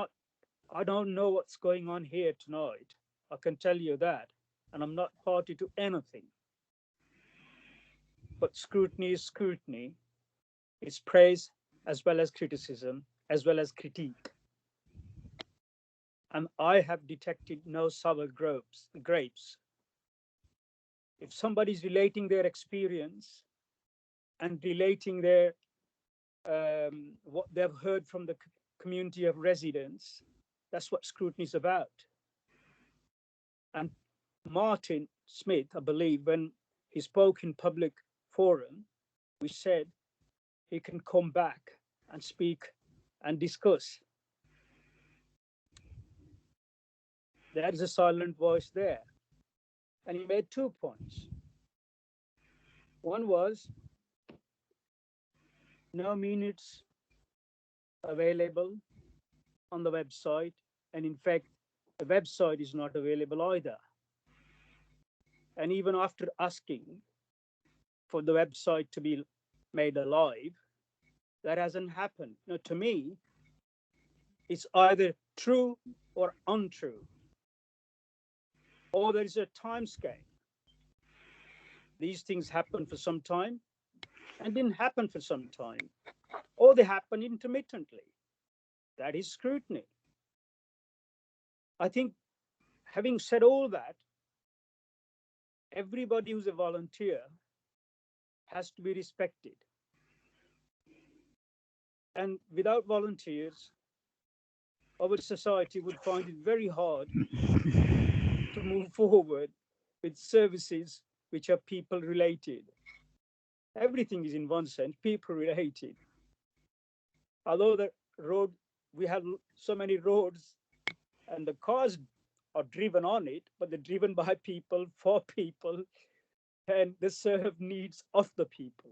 I don't know what's going on here tonight. I can tell you that, and I'm not party to anything. But scrutiny is scrutiny. It's praise as well as criticism, as well as critique. And I have detected no sour grapes. If somebody's relating their experience and relating their what they've heard from the community of residents, that's what scrutiny is about. And Martin Smith, I believe, when he spoke in public forum, we said he can come back and speak and discuss. There is a silent voice there. And he made 2 points. One was no minutes available on the website. And in fact, the website is not available either. And even after asking for the website to be made alive, that hasn't happened. Now, to me, it's either true or untrue, or there is a time scale. These things happen for some time and didn't happen for some time, or they happen intermittently. That is scrutiny. I think, having said all that, everybody who's a volunteer has to be respected. And without volunteers, our society would find it very hard to move forward with services which are people related. Everything is in one sense people related. Although the road, we have so many roads and the cars are driven on it, but they're driven by people, for people, and they serve needs of the people.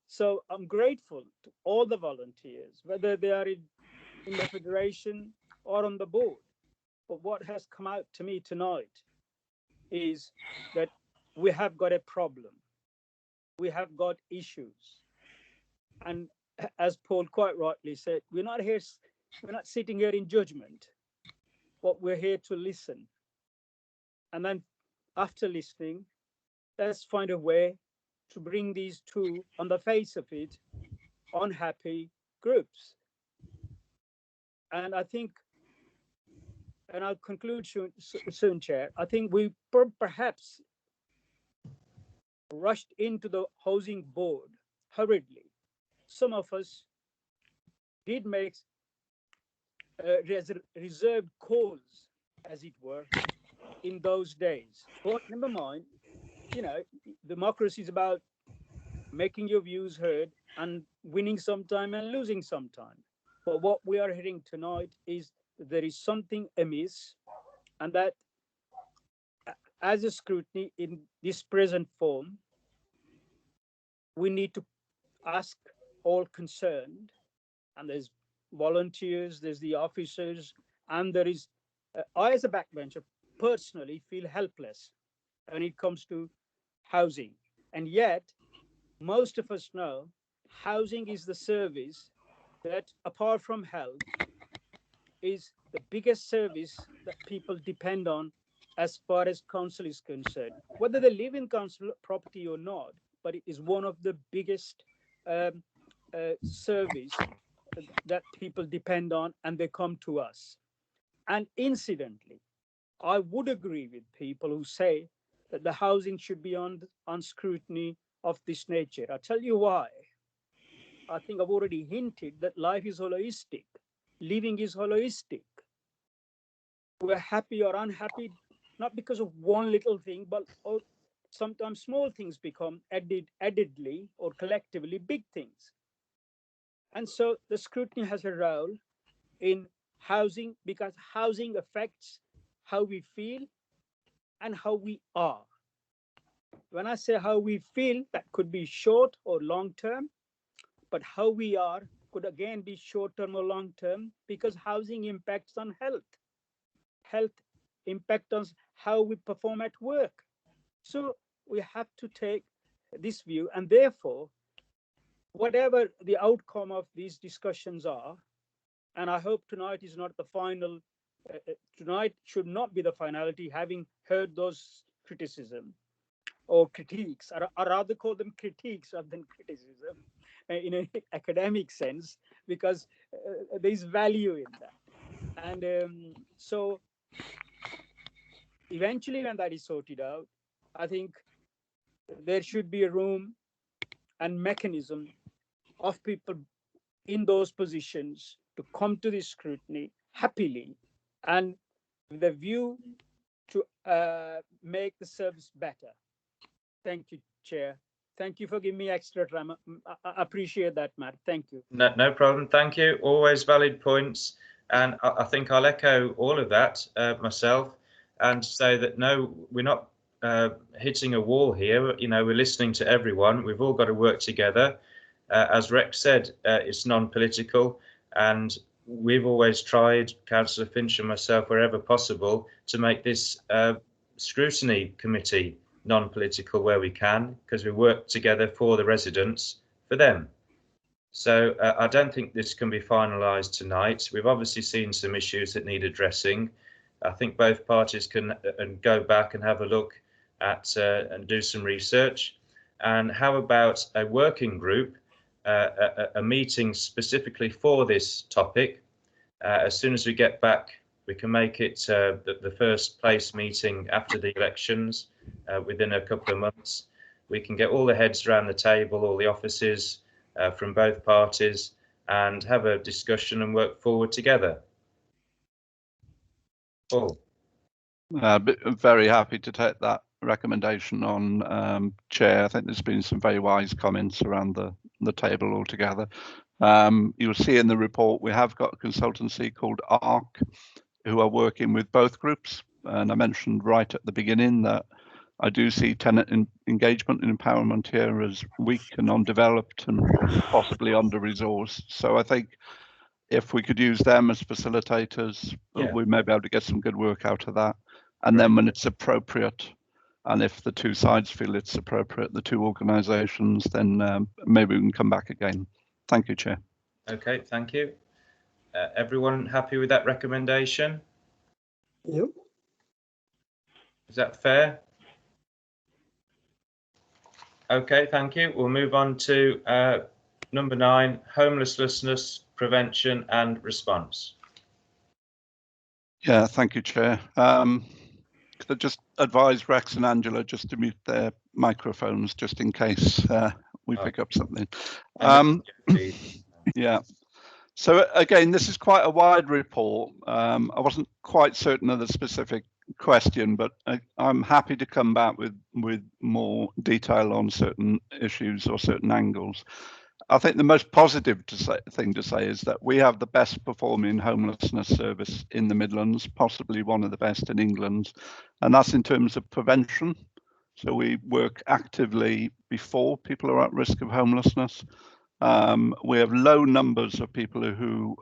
So I'm grateful to all the volunteers, whether they are in the Federation or on the board. But what has come out to me tonight is that we have got a problem. We have got issues. And as Paul quite rightly said, we're not sitting here in judgment, but we're here to listen. And then after listening, let's find a way to bring these two, on the face of it, unhappy groups. And I think, and I'll conclude soon, Chair, I think we perhaps rushed into the housing board hurriedly. Some of us did make reserved calls, as it were, in those days. But never mind, democracy is about making your views heard and winning sometime and losing sometime. But what we are hearing tonight is that there is something amiss, and that as a scrutiny in this present form, we need to ask all concerned, and there's volunteers, there's the officers, and there is, I as a backbencher personally feel helpless when it comes to housing. And yet, most of us know housing is the service that, apart from health, is the biggest service that people depend on as far as council is concerned. Whether they live in council property or not, but it is one of the biggest service that people depend on, and they come to us. And incidentally, I would agree with people who say that the housing should be on scrutiny of this nature. I'll tell you why. I think I've already hinted that life is holistic. Living is holistic. We're happy or unhappy, not because of one little thing, but sometimes small things become addedly or collectively big things. And so the scrutiny has a role in housing, because housing affects how we feel and how we are. When I say how we feel, that could be short or long term, but how we are could again be short term or long term, because housing impacts on health. Health impacts on how we perform at work. So we have to take this view, and therefore, whatever the outcome of these discussions are, and I hope tonight is not the final, tonight should not be the finality, having heard those criticism or critiques, or I rather call them critiques rather than criticism in an academic sense, because there is value in that. And so eventually, when that is sorted out, I think there should be a room and mechanism of people in those positions to come to this scrutiny happily and with a view to make the service better. Thank you, Chair. Thank you for giving me extra time. I appreciate that, Matt. Thank you. No problem. Thank you. Always valid points. And I think I'll echo all of that myself, and say that no, we're not hitting a wall here. We're listening to everyone. We've all got to work together. As Rex said, it's non-political, and we've always tried, Councillor Finch and myself, wherever possible, to make this scrutiny committee non-political where we can, because we work together for the residents, for them. So I don't think this can be finalised tonight. We've obviously seen some issues that need addressing. I think both parties can go back and have a look at and do some research. And how about a working group, a meeting specifically for this topic? As soon as we get back, we can make it the first place meeting after the elections within a couple of months. We can get all the heads around the table, all the offices from both parties, and have a discussion and work forward together. Paul. Very happy to take that recommendation on, Chair. I think there's been some very wise comments around the table altogether. You'll see in the report we have got a consultancy called ARC who are working with both groups, and I mentioned right at the beginning that I do see tenant engagement and empowerment here as weak and undeveloped and possibly under-resourced. So I think if we could use them as facilitators, we may be able to get some good work out of that. And then when it's appropriate, and if the two sides feel it's appropriate, the two organisations, then maybe we can come back again. Thank you, Chair. Okay, thank you. Everyone happy with that recommendation? Yep. Is that fair? Okay, thank you. We'll move on to number 9, homelessness prevention and response. Yeah, thank you, Chair. Could I just advise Rex and Angela just to mute their microphones just in case we pick up something. Yeah. So again, this is quite a wide report. I wasn't quite certain of the specific question, but I'm happy to come back with more detail on certain issues or certain angles. I think the most positive thing to say is that we have the best performing homelessness service in the Midlands, possibly one of the best in England, and that's in terms of prevention. So we work actively before people are at risk of homelessness. We have low numbers of people who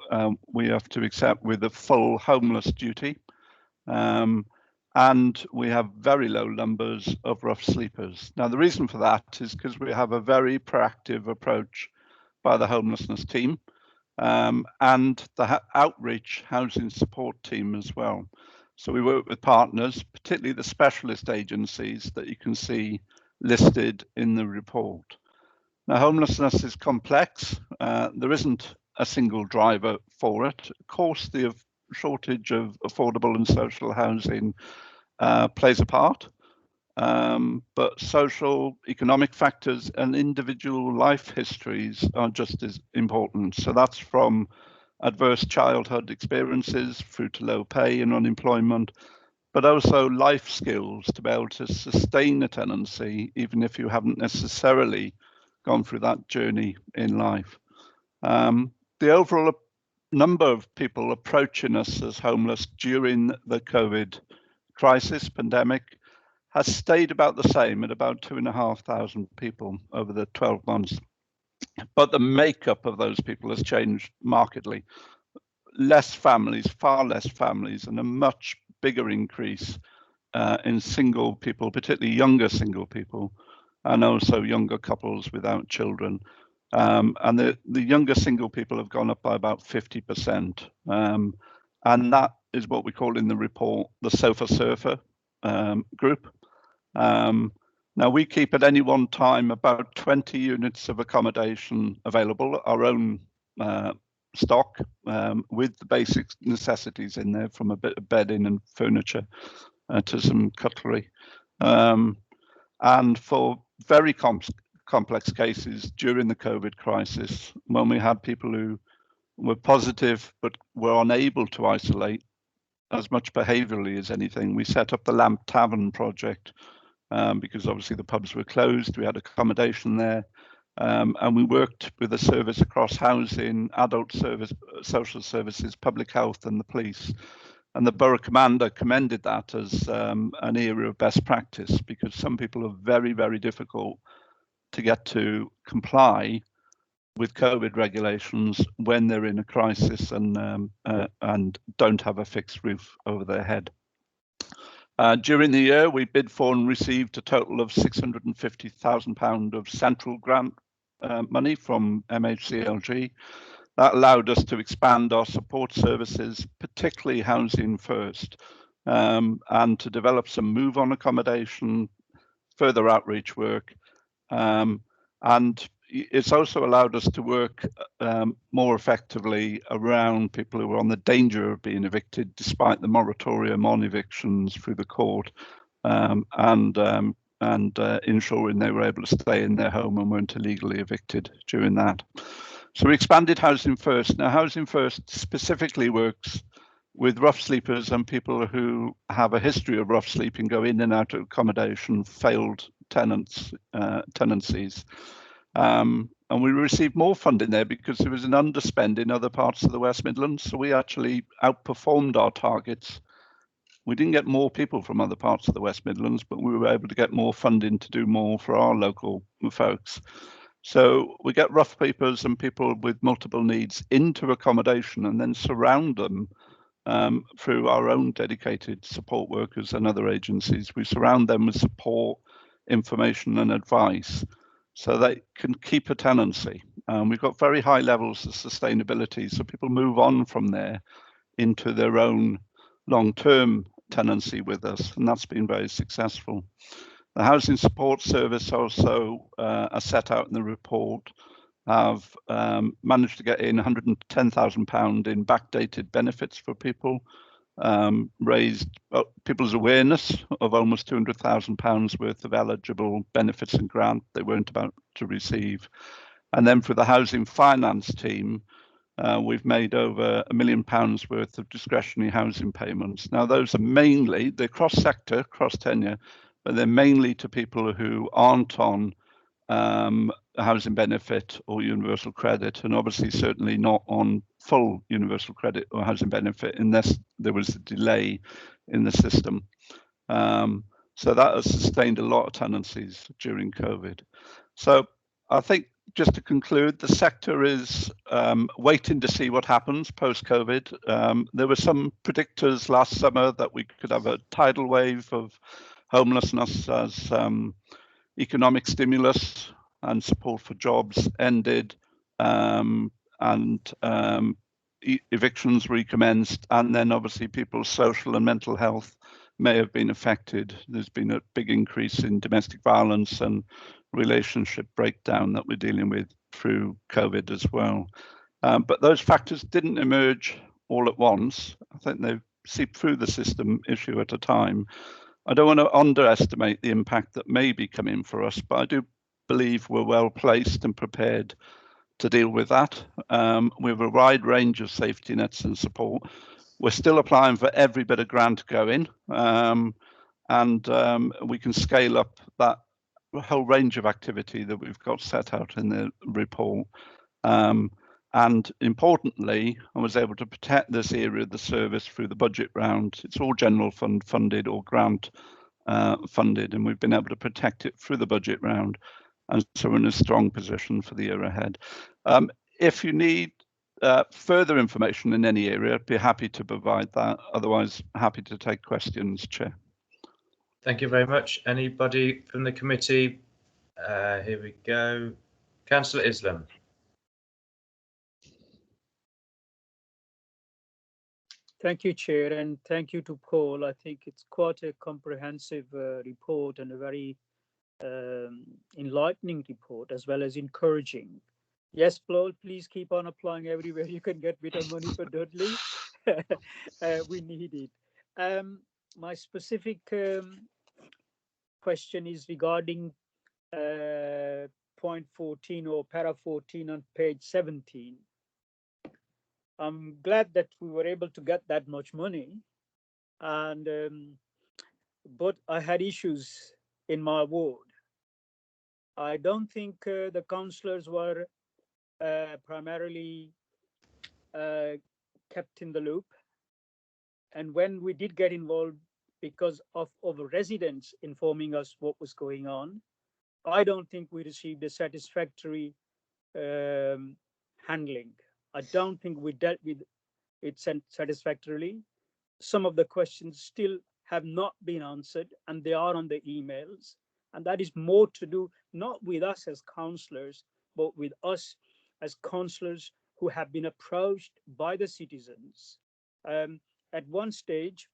we have to accept with a full homeless duty. And we have very low numbers of rough sleepers. Now, the reason for that is because we have a very proactive approach by the homelessness team and the outreach housing support team as well. So we work with partners, particularly the specialist agencies that you can see listed in the report. Now, homelessness is complex. There isn't a single driver for it. Of course, the shortage of affordable and social housing plays a part, but social, economic factors and individual life histories are just as important. So that's from adverse childhood experiences through to low pay and unemployment, but also life skills to be able to sustain a tenancy, even if you haven't necessarily gone through that journey in life. The overall number of people approaching us as homeless during the COVID crisis, pandemic, has stayed about the same at about 2,500 people over the 12 months. But the makeup of those people has changed markedly. Less families, far less families, and a much bigger increase in single people, particularly younger single people, and also younger couples without children. And the younger single people have gone up by about 50%. And that is what we call in the report the sofa surfer group. Now we keep at any one time about 20 units of accommodation available, our own stock, with the basic necessities in there, from a bit of bedding and furniture to some cutlery. And for very complex cases during the COVID crisis, when we had people who were positive but were unable to isolate as much behaviourally as anything, we set up the Lamp Tavern project because obviously the pubs were closed. We had accommodation there, and we worked with a service across housing, adult service, social services, public health and the police. And the borough commander commended that as an area of best practice, because some people are very, very difficult to get to comply with COVID regulations when they're in a crisis and don't have a fixed roof over their head. During the year, we bid for and received a total of £650,000 of central grant money from MHCLG. That allowed us to expand our support services, particularly Housing First, and to develop some move-on accommodation, further outreach work, and it's also allowed us to work more effectively around people who are on the danger of being evicted, despite the moratorium on evictions through the court, and ensuring they were able to stay in their home and weren't illegally evicted during that. So we expanded Housing First. Now, Housing First specifically works with rough sleepers and people who have a history of rough sleeping, go in and out of accommodation, failed tenancies. And we received more funding there because there was an underspend in other parts of the West Midlands. So we actually outperformed our targets. We didn't get more people from other parts of the West Midlands, but we were able to get more funding to do more for our local folks. So we get rough sleepers and people with multiple needs into accommodation and then surround them through our own dedicated support workers and other agencies. We surround them with support, information and advice so they can keep a tenancy. We've got very high levels of sustainability, so people move on from there into their own long-term tenancy with us, and that's been very successful. The Housing Support Service also, as set out in the report, have managed to get in £110,000 in backdated benefits for people, raised people's awareness of almost £200,000 worth of eligible benefits and grant they weren't about to receive. And then for the housing finance team, we've made over £1 million worth of discretionary housing payments. Now, those are mainly, they're cross-sector, cross-tenure, but they're mainly to people who aren't on a housing benefit or universal credit, and obviously certainly not on full universal credit or housing benefit unless there was a delay in the system. So that has sustained a lot of tenancies during COVID. So I think, just to conclude, the sector is waiting to see what happens post-COVID. There were some predictors last summer that we could have a tidal wave of homelessness as economic stimulus and support for jobs ended, and evictions recommenced, and then obviously people's social and mental health may have been affected. There's been a big increase in domestic violence and relationship breakdown that we're dealing with through COVID as well. But those factors didn't emerge all at once. I think they've seeped through the system issue at a time. I don't want to underestimate the impact that may be coming for us, but I do believe we're well placed and prepared to deal with that. We have a wide range of safety nets and support. We're still applying for every bit of grant going, and we can scale up that whole range of activity that we've got set out in the report. And importantly, I was able to protect this area of the service through the budget round. It's all general fund funded or grant funded, and we've been able to protect it through the budget round. And so we're in a strong position for the year ahead. If you need further information in any area, I'd be happy to provide that. Otherwise, happy to take questions, Chair. Thank you very much. Anybody from the committee? Here we go. Councillor Islam. Thank you, Chair, and thank you to Paul. I think it's quite a comprehensive report and a very enlightening report, as well as encouraging. Yes, Paul, please keep on applying everywhere you can get bit of money for Dudley. We need it. My specific question is regarding point 14 or para 14 on page 17. I'm glad that we were able to get that much money, and but I had issues in my ward. I don't think the councillors were primarily kept in the loop, and when we did get involved because of residents informing us what was going on, I don't think we received a satisfactory handling. I don't think we dealt with it satisfactorily. Some of the questions still have not been answered, and they are on the emails. And that is more to do not with us as councillors, but with us as councillors who have been approached by the citizens. At one stage,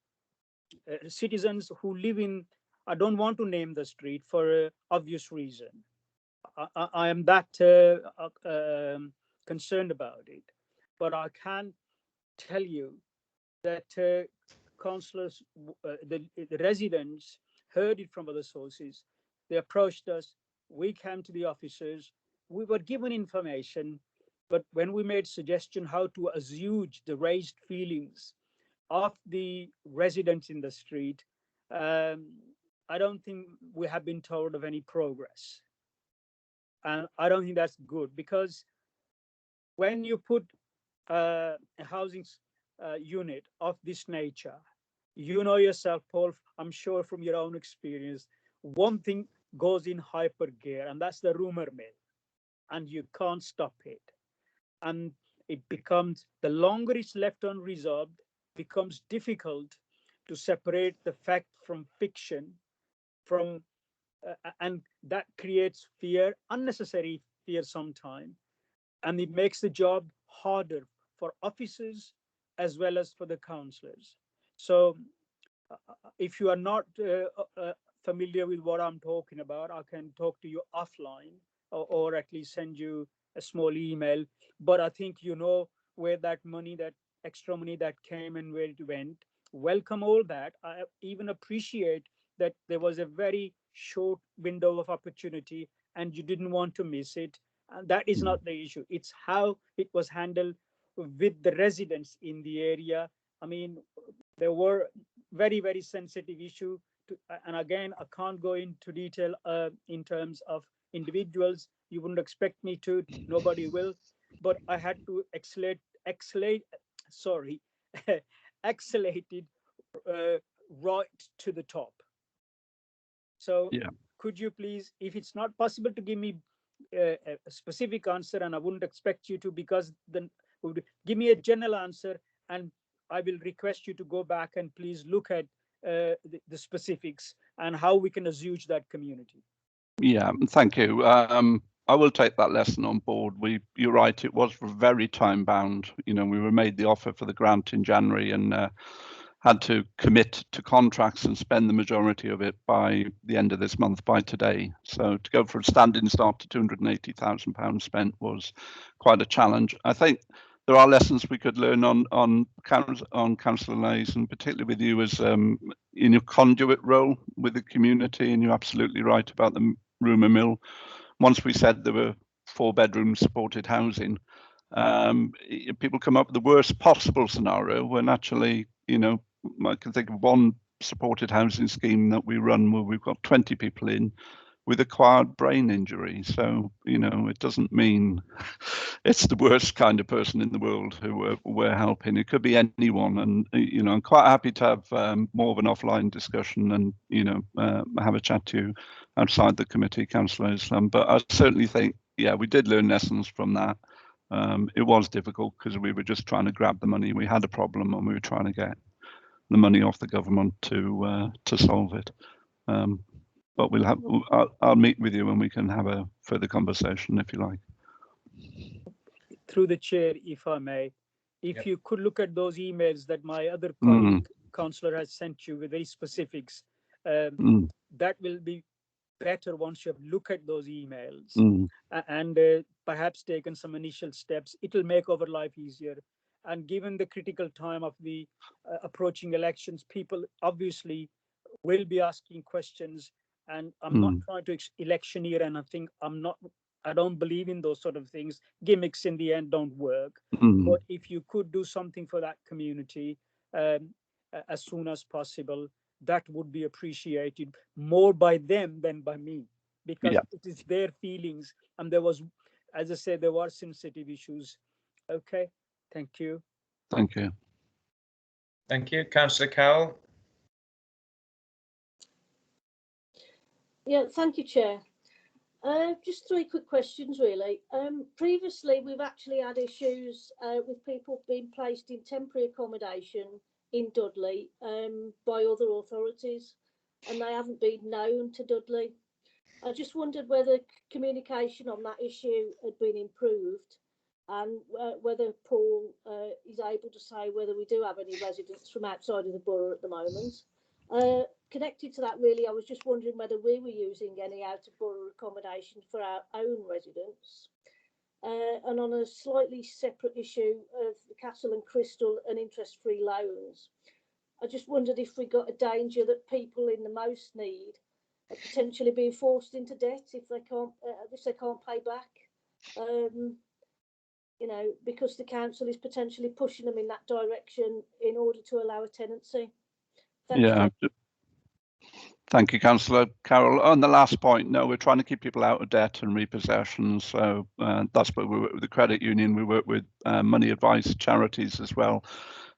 citizens who live in, I don't want to name the street for obvious reason. I am that concerned about it, but I can tell you that councillors, the residents heard it from other sources. They approached us, we came to the officers, we were given information, but when we made suggestion how to assuage the raised feelings of the residents in the street, I don't think we have been told of any progress. And I don't think that's good, because when you put a housing unit of this nature, you know yourself, Paul, I'm sure from your own experience, one thing goes in hyper gear, and that's the rumor mill, and you can't stop it. And it becomes, the longer it's left unresolved, becomes difficult to separate the fact from fiction, from and that creates fear, unnecessary fear sometimes, and it makes the job harder for officers as well as for the councillors. So if you are not familiar with what I'm talking about, I can talk to you offline, or at least send you a small email. But I think you know where that money, that extra money that came and where it went. Welcome all that. I even appreciate that there was a very short window of opportunity and you didn't want to miss it. And that is not the issue. It's how it was handled with the residents in the area. I mean, there were very, very sensitive issue. And again, I can't go into detail in terms of individuals. You wouldn't expect me to. Nobody will. But I had to escalate, escalated right to the top. So yeah. Could you please, if it's not possible to give me a specific answer, and I wouldn't expect you to, because then would give me a general answer, and I will request you to go back and please look at the specifics and how we can assuage that community. Yeah, thank you. I will take that lesson on board. You're right, it was very time bound. You know, we were made the offer for the grant in January and had to commit to contracts and spend the majority of it by the end of this month, by today. So to go from a standing start to £280,000 spent was quite a challenge. I think there are lessons we could learn on Councillor Lays, and particularly with you as in your conduit role with the community. And you're absolutely right about the rumour mill. Once we said there were 4-bedroom supported housing, people come up with the worst possible scenario when actually, you know, I can think of one supported housing scheme that we run where we've got 20 people in with acquired brain injury. So, you know, it doesn't mean it's the worst kind of person in the world who we're helping. It could be anyone. And, you know, I'm quite happy to have more of an offline discussion and, you know, have a chat to you outside the committee, Councillor Islam. But I certainly think, yeah, we did learn lessons from that. It was difficult because we were just trying to grab the money. We had a problem and we were trying to get the money off the government to solve it. But we'll have. I'll meet with you and we can have a further conversation if you like. Through the chair, if I may, if you could look at those emails that my other colleague, councillor, has sent you with very specifics, that will be better once you have looked at those emails and perhaps taken some initial steps. It will make our life easier. And given the critical time of the approaching elections, people obviously will be asking questions. And I'm not trying to electioneer, and I don't believe in those sort of things. Gimmicks in the end don't work. But if you could do something for that community as soon as possible, that would be appreciated more by them than by me, because it is their feelings. And there was, as I said, there were sensitive issues. Okay, thank you. Thank you. Thank you. Councillor Cowell. Yeah, thank you, Chair. Just 3 quick questions, really. Previously, we've actually had issues with people being placed in temporary accommodation in Dudley by other authorities, and they haven't been known to Dudley. I just wondered whether communication on that issue had been improved, and whether Paul is able to say whether we do have any residents from outside of the borough at the moment. Connected to that, really, I was just wondering whether we were using any out-of-borough accommodation for our own residents. And on a slightly separate issue of the Castle and Crystal and interest-free loans, I just wondered if we got a danger that people in the most need are potentially being forced into debt if they can't pay back. You know, because the council is potentially pushing them in that direction in order to allow a tenancy. Thanks, Thank you, Councillor Carroll. On the last point, no, we're trying to keep people out of debt and repossession. So that's why we work with the credit union. We work with money advice charities as well.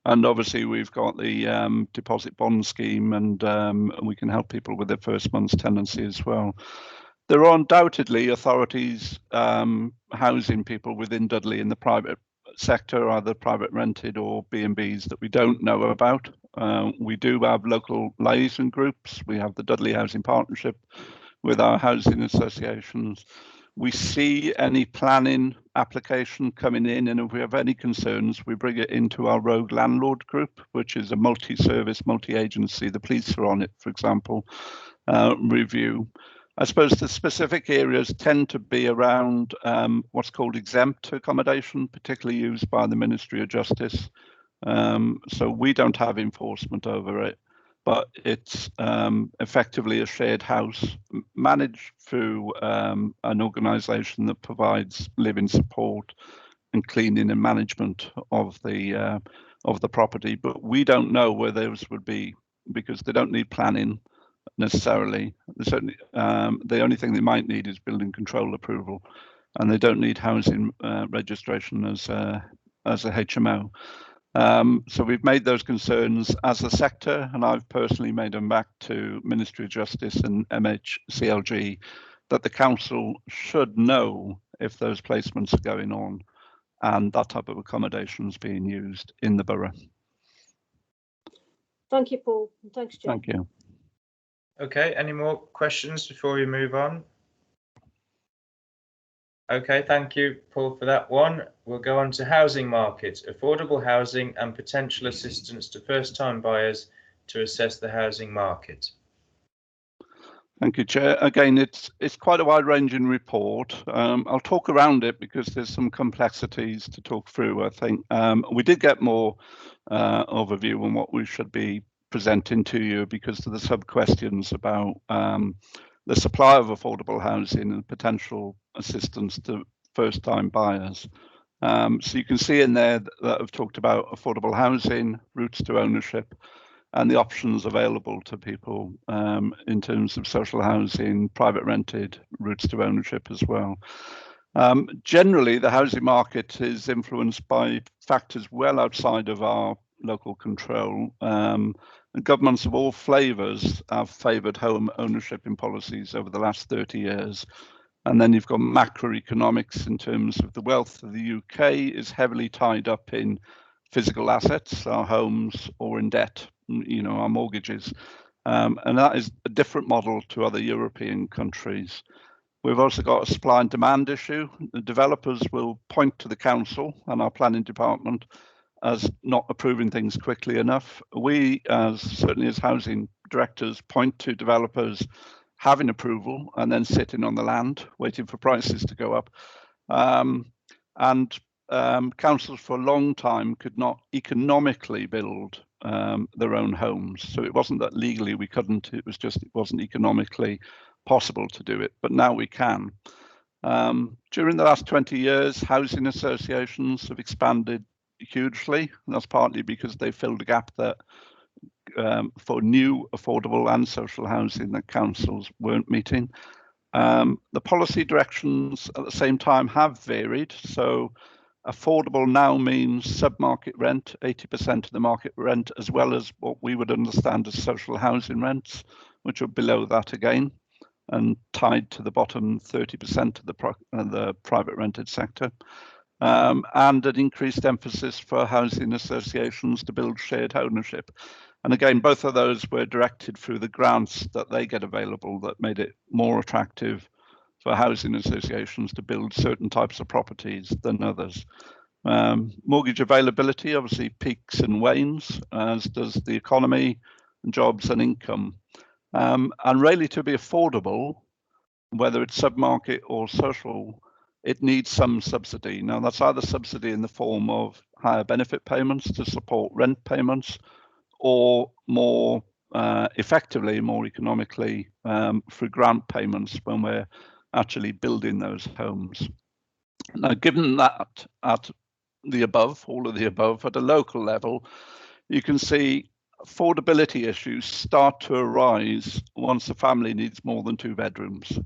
And obviously we've got the deposit bond scheme, and we can help people with their first month's tenancy as well. There are undoubtedly authorities housing people within Dudley in the private sector, either private rented or B&Bs, that we don't know about. We do have local liaison groups. We have the Dudley Housing Partnership with our housing associations. We see any planning application coming in, and if we have any concerns, we bring it into our rogue landlord group, which is a multi-service, multi-agency. The police are on it, for example. review. I suppose the specific areas tend to be around what's called exempt accommodation, particularly used by the Ministry of Justice. So we don't have enforcement over it, but it's effectively a shared house managed through an organisation that provides living support and cleaning and management of the property. But we don't know where those would be because they don't need planning necessarily. Certainly, the only thing they might need is building control approval, and they don't need housing registration as a HMO. So we've made those concerns as a sector, and I've personally made them back to Ministry of Justice and MHCLG that the council should know if those placements are going on and that type of accommodation is being used in the borough. Thank you, Paul. And thanks, John. Thank you. Okay, any more questions before we move on? Okay, thank you, Paul, for that one. We'll go on to housing market, affordable housing and potential assistance to first-time buyers to assess the housing market. Thank you, Chair. Again, it's quite a wide-ranging report. I'll talk around it because there's some complexities to talk through, I think. We did get more overview on what we should be presenting to you because of the sub-questions about the supply of affordable housing and potential assistance to first-time buyers. So you can see in there that I've talked about affordable housing, routes to ownership, and the options available to people in terms of social housing, private rented, routes to ownership as well. Generally, the housing market is influenced by factors well outside of our local control. Governments of all flavours have favoured home ownership in policies over the last 30 years. And then you've got macroeconomics in terms of the wealth of the UK is heavily tied up in physical assets, our homes, or in debt, you know, our mortgages. And that is a different model to other European countries. We've also got a supply and demand issue. The developers will point to the council and our planning department as not approving things quickly enough. We, certainly as housing directors, point to developers having approval and then sitting on the land, waiting for prices to go up. Councils for a long time could not economically build their own homes. So it wasn't that legally we couldn't, it was just it wasn't economically possible to do it, but now we can. During the last 20 years, housing associations have expanded hugely, and that's partly because they filled a gap that for new affordable and social housing that councils weren't meeting. The policy directions at the same time have varied. So affordable now means sub-market rent, 80% of the market rent, as well as what we would understand as social housing rents, which are below that again, and tied to the bottom 30% of the private rented sector. And an increased emphasis for housing associations to build shared ownership. And again, both of those were directed through the grants that they get available that made it more attractive for housing associations to build certain types of properties than others. Mortgage availability obviously peaks and wanes, as does the economy, jobs and income. And really to be affordable, whether it's submarket or social, it needs some subsidy. Now that's either subsidy in the form of higher benefit payments to support rent payments, or more effectively, more economically through grant payments when we're actually building those homes. Now, given that at the above, all of the above, at a local level, you can see affordability issues start to arise once a family needs more than 2 bedrooms.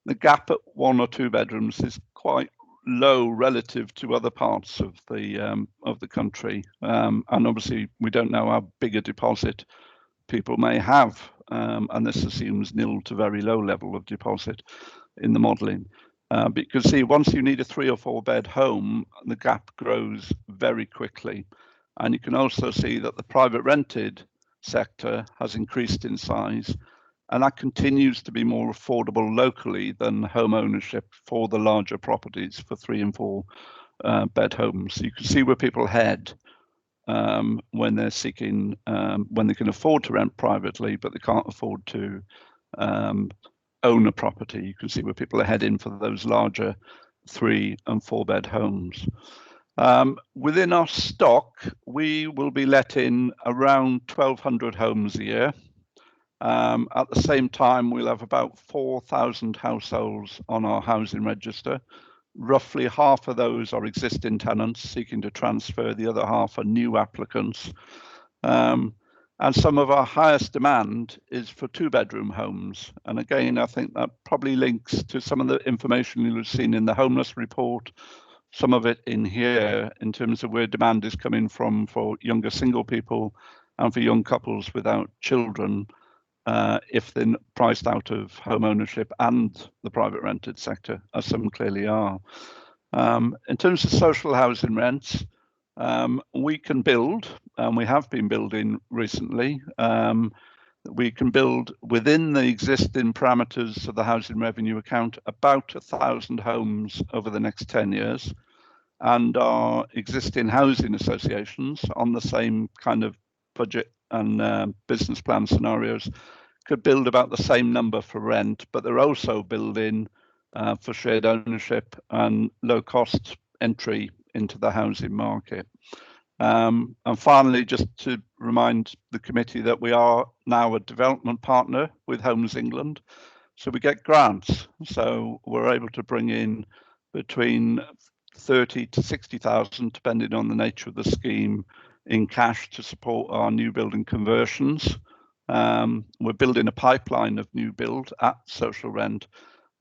The gap at 1 or 2 bedrooms is quite low relative to other parts of the country, and obviously we don't know how big a deposit people may have, and this assumes nil to very low level of deposit in the modelling. But you can see once you need a 3 or 4 bed home, the gap grows very quickly, and you can also see that the private rented sector has increased in size. And that continues to be more affordable locally than home ownership for the larger properties for 3 and 4 bed homes. So you can see where people head when they're seeking, when they can afford to rent privately, but they can't afford to own a property. You can see where people are heading for those larger 3 and 4 bed homes. Within our stock, we will be letting around 1,200 homes a year. At the same time, we'll have about 4,000 households on our housing register. Roughly half of those are existing tenants seeking to transfer, the other half are new applicants. And some of our highest demand is for 2-bedroom homes. And again, I think that probably links to some of the information you'll have seen in the homeless report, some of it in here in terms of where demand is coming from for younger single people and for young couples without children, if they're priced out of home ownership and the private rented sector, as some clearly are. In terms of social housing rents, we can build, and we have been building recently. We can build within the existing parameters of the housing revenue account about 1,000 homes over the next 10 years. And our existing housing associations on the same kind of budget and business plan scenarios could build about the same number for rent, but they're also building for shared ownership and low cost entry into the housing market. And finally, just to remind the committee that we are now a development partner with Homes England. So we get grants. So we're able to bring in between 30 to 60,000, depending on the nature of the scheme, in cash to support our new building conversions. We're building a pipeline of new build at social rent.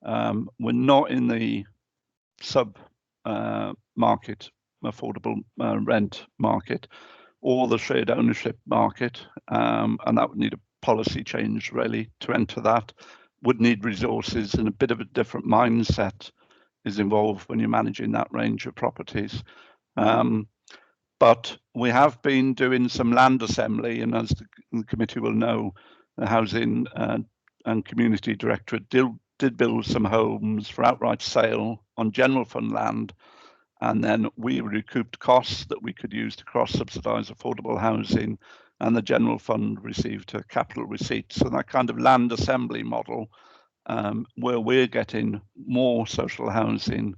We're not in the sub market, affordable rent market, or the shared ownership market, and that would need a policy change really to enter that. Would need resources, and a bit of a different mindset is involved when you're managing that range of properties. But we have been doing some land assembly, and as the committee will know, the Housing and Community Directorate did build some homes for outright sale on general fund land, and then we recouped costs that we could use to cross-subsidise affordable housing, and the general fund received a capital receipt. So that kind of land assembly model, where we're getting more social housing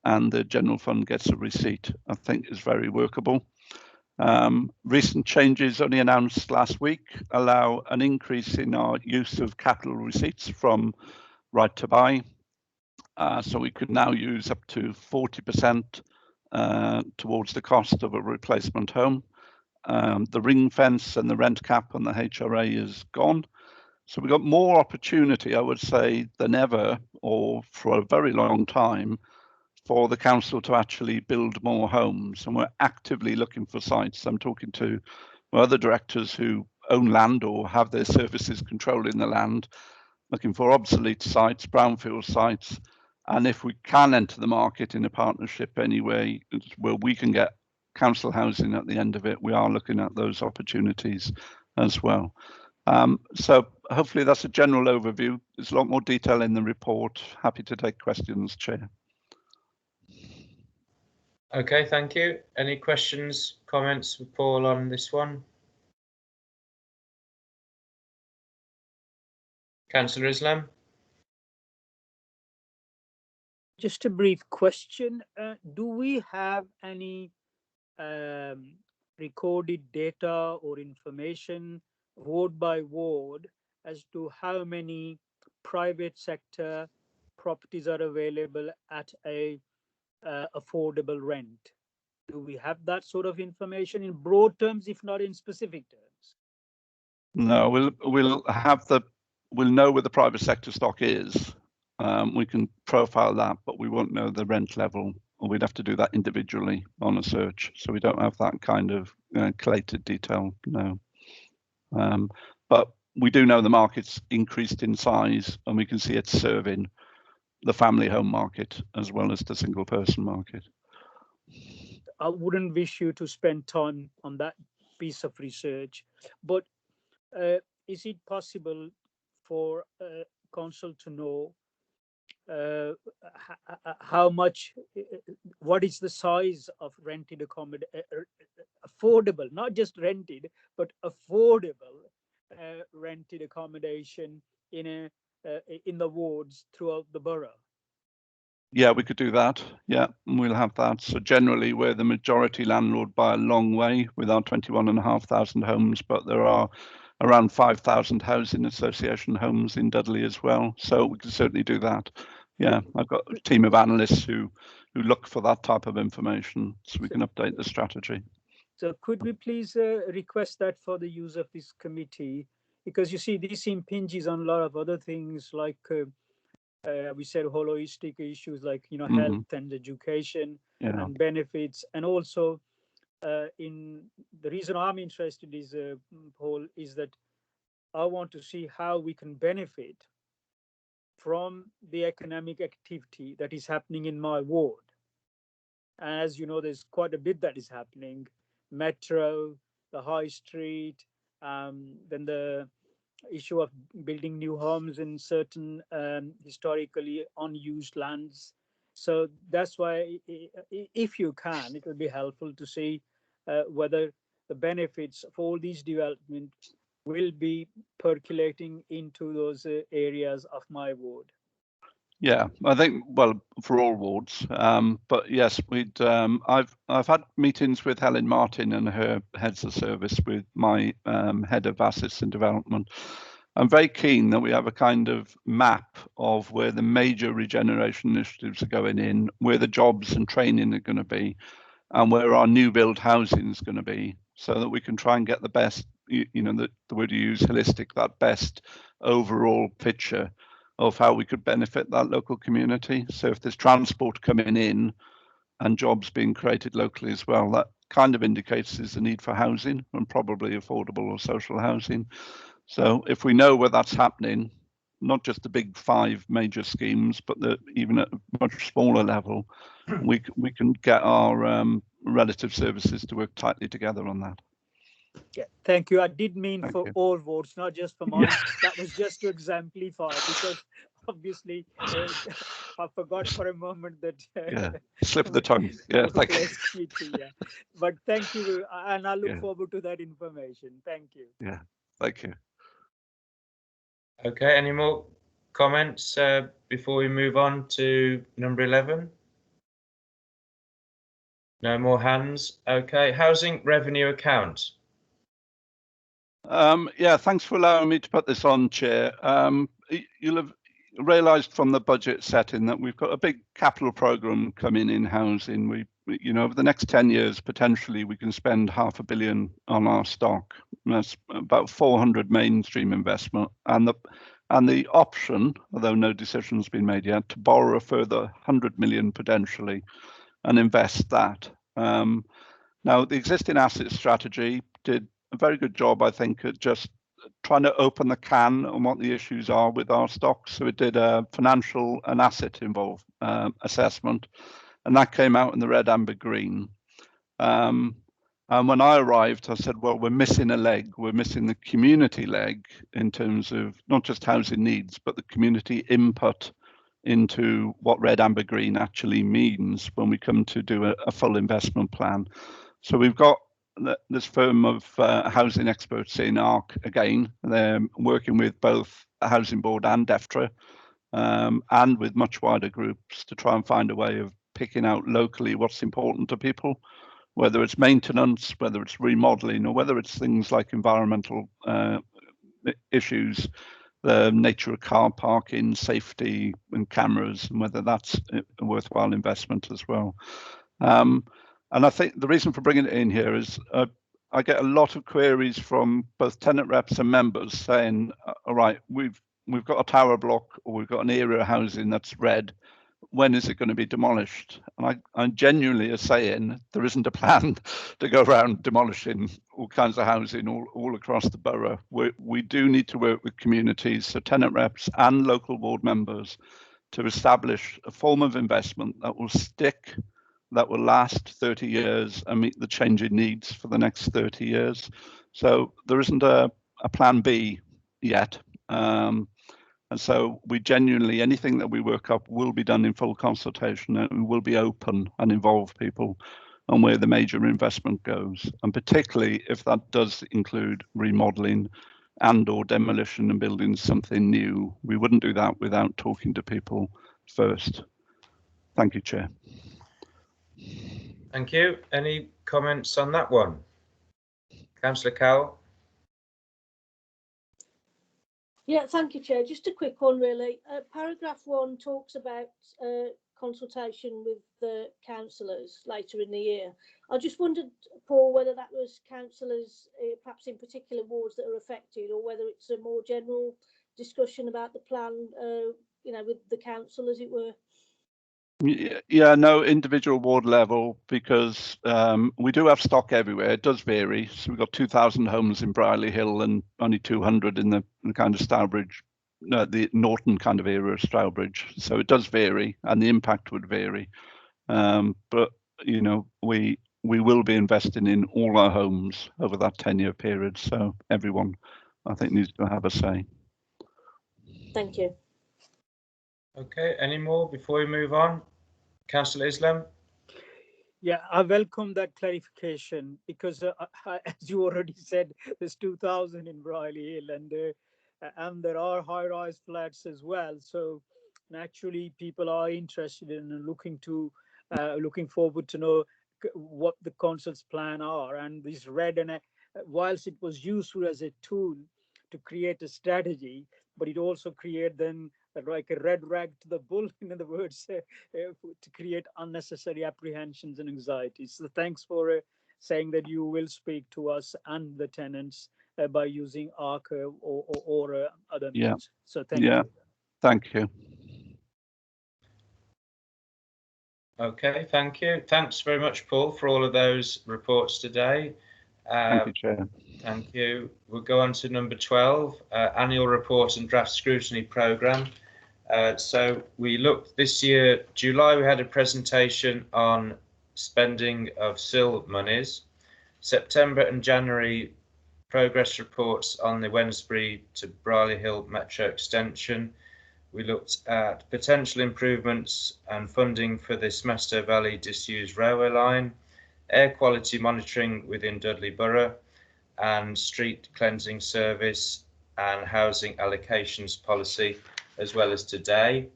and the general fund gets a receipt, I think is very workable. Recent changes only announced last week allow an increase in our use of capital receipts from right to buy. So we could now use up to 40% towards the cost of a replacement home. The ring fence and the rent cap on the HRA is gone. So we've got more opportunity, I would say, than ever, or for a very long time, for the council to actually build more homes. And we're actively looking for sites. I'm talking to other directors who own land or have their services controlling the land, looking for obsolete sites, brownfield sites. And if we can enter the market in a partnership anyway, where we can get council housing at the end of it, we are looking at those opportunities as well. So hopefully that's a general overview. There's a lot more detail in the report. Happy to take questions, Chair. Okay, thank you. Any questions, comments for Paul on this one? Councillor Islam? Just a brief question. Do we have any recorded data or information ward by ward as to how many private sector properties are available at a affordable rent? Do we have that sort of information in broad terms, if not in specific terms? No, we'll know where the private sector stock is. We can profile that, but we won't know the rent level, or we'd have to do that individually on a search. So we don't have that kind of collated detail, no. But we do know the market's increased in size, and we can see it serving the family home market as well as the single person market. I wouldn't wish you to spend time on that piece of research, but is it possible for council to know how much, what is the size of rented affordable, not just rented, but affordable rented accommodation in the wards throughout the borough. Yeah, we could do that. Yeah, and we'll have that. So generally, we're the majority landlord by a long way with our 21,500 homes, but there are around 5,000 housing association homes in Dudley as well. So we can certainly do that. Yeah, I've got a team of analysts who look for that type of information, so we can update the strategy. So could we please request that for the use of this committee? Because you see, this impinges on a lot of other things, like we said, holistic issues like, you know, health and education and benefits. And also in the reason I'm interested is, Paul, is that I want to see how we can benefit from the economic activity that is happening in my ward. As you know, there's quite a bit that is happening. Metro, the high street, then the issue of building new homes in certain historically unused lands. So that's why, if you can, it will be helpful to see whether the benefits of all these developments will be percolating into those areas of my ward. Yeah, I think, well, for all wards, but yes, I've had meetings with Helen Martin and her heads of service with my head of assets and development. I'm very keen that we have a kind of map of where the major regeneration initiatives are going in, where the jobs and training are going to be, and where our new build housing is going to be, so that we can try and get the best, you know, the word you use, holistic, that best overall picture of how we could benefit that local community. So if there's transport coming in and jobs being created locally as well, that kind of indicates there's a need for housing and probably affordable or social housing. So if we know where that's happening, not just the big 5 major schemes, but even at a much smaller level, we can get our relative services to work tightly together on that. Yeah, thank you. I did mean for all wards, not just for mine. That was just to exemplify, because obviously I forgot for a moment that. Slip of the tongue. Yeah, thank you. Yeah, but thank you, and I look forward to that information. Thank you. Yeah, thank you. Okay, any more comments before we move on to number 11? No more hands. Okay, housing revenue account. Yeah, thanks for allowing me to put this on, Chair. You'll have realised from the budget setting that we've got a big capital programme coming in housing. You know, over the next 10 years, potentially we can spend £500 million on our stock. That's about 400 mainstream investment, and the option, although no decision's been made yet, to borrow a further 100 million potentially and invest that. Now, the existing asset strategy did a very good job, I think, at just trying to open the can on what the issues are with our stocks. So it did a financial and asset involved assessment, and that came out in the red, amber, green. And when I arrived, I said, well, we're missing a leg. We're missing the community leg in terms of not just housing needs, but the community input into what red, amber, green actually means when we come to do a full investment plan. So we've got this firm of housing experts in ARC again. They're working with both the Housing Board and DEFTRA, and with much wider groups to try and find a way of picking out locally what's important to people, whether it's maintenance, whether it's remodeling, or whether it's things like environmental issues, the nature of car parking, safety and cameras, and whether that's a worthwhile investment as well. And I think the reason for bringing it in here is I get a lot of queries from both tenant reps and members saying, all right, we've got a tower block or we've got an area of housing that's red. When is it going to be demolished? And I genuinely are saying there isn't a plan to go around demolishing all kinds of housing all across the borough. We do need to work with communities, so tenant reps and local board members, to establish a form of investment that will stick, that will last 30 years and meet the changing needs for the next 30 years. So there isn't a plan B yet. And so we genuinely, anything that we work up will be done in full consultation, and we will be open and involve people and where the major investment goes, and particularly if that does include remodeling and or demolition and building something new. We wouldn't do that without talking to people first. Thank you, Chair. Thank you. Any comments on that one? Councillor Cowell? Yeah, thank you, Chair. Just a quick one, really. Paragraph 1 talks about consultation with the councillors later in the year. I just wondered, Paul, whether that was councillors, perhaps in particular wards that are affected, or whether it's a more general discussion about the plan, you know, with the council, as it were. Yeah, no, individual ward level, because we do have stock everywhere. It does vary. So we've got 2,000 homes in Brierley Hill and only 200 in the kind of Stourbridge, the Norton kind of area of Stourbridge. So it does vary, and the impact would vary. But you know, we will be investing in all our homes over that 10-year period. So everyone, I think, needs to have a say. Thank you. Okay, any more before we move on? Councillor Islam? Yeah, I welcome that clarification because, as you already said, there's 2,000 in Brierley Hill, and there are high-rise flats as well. So naturally, people are interested in looking forward to know what the council's plan are. And this whilst it was useful as a tool to create a strategy, but it also created then like a red rag to the bull, in other words, to create unnecessary apprehensions and anxieties. So thanks for saying that you will speak to us and the tenants by using ARC or other means. Yeah. So thank you. Thank you. Okay, thank you. Thanks very much, Paul, for all of those reports today. Thank you, Chair. Thank you. We'll go on to number 12, annual report and draft scrutiny programme. So we looked this year, July, we had a presentation on spending of SIL monies. September and January, progress reports on the Wednesbury to Brierley Hill Metro extension. We looked at potential improvements and funding for the Smasto Valley disused railway line, air quality monitoring within Dudley Borough, and street cleansing service and housing allocations policy, as well as today.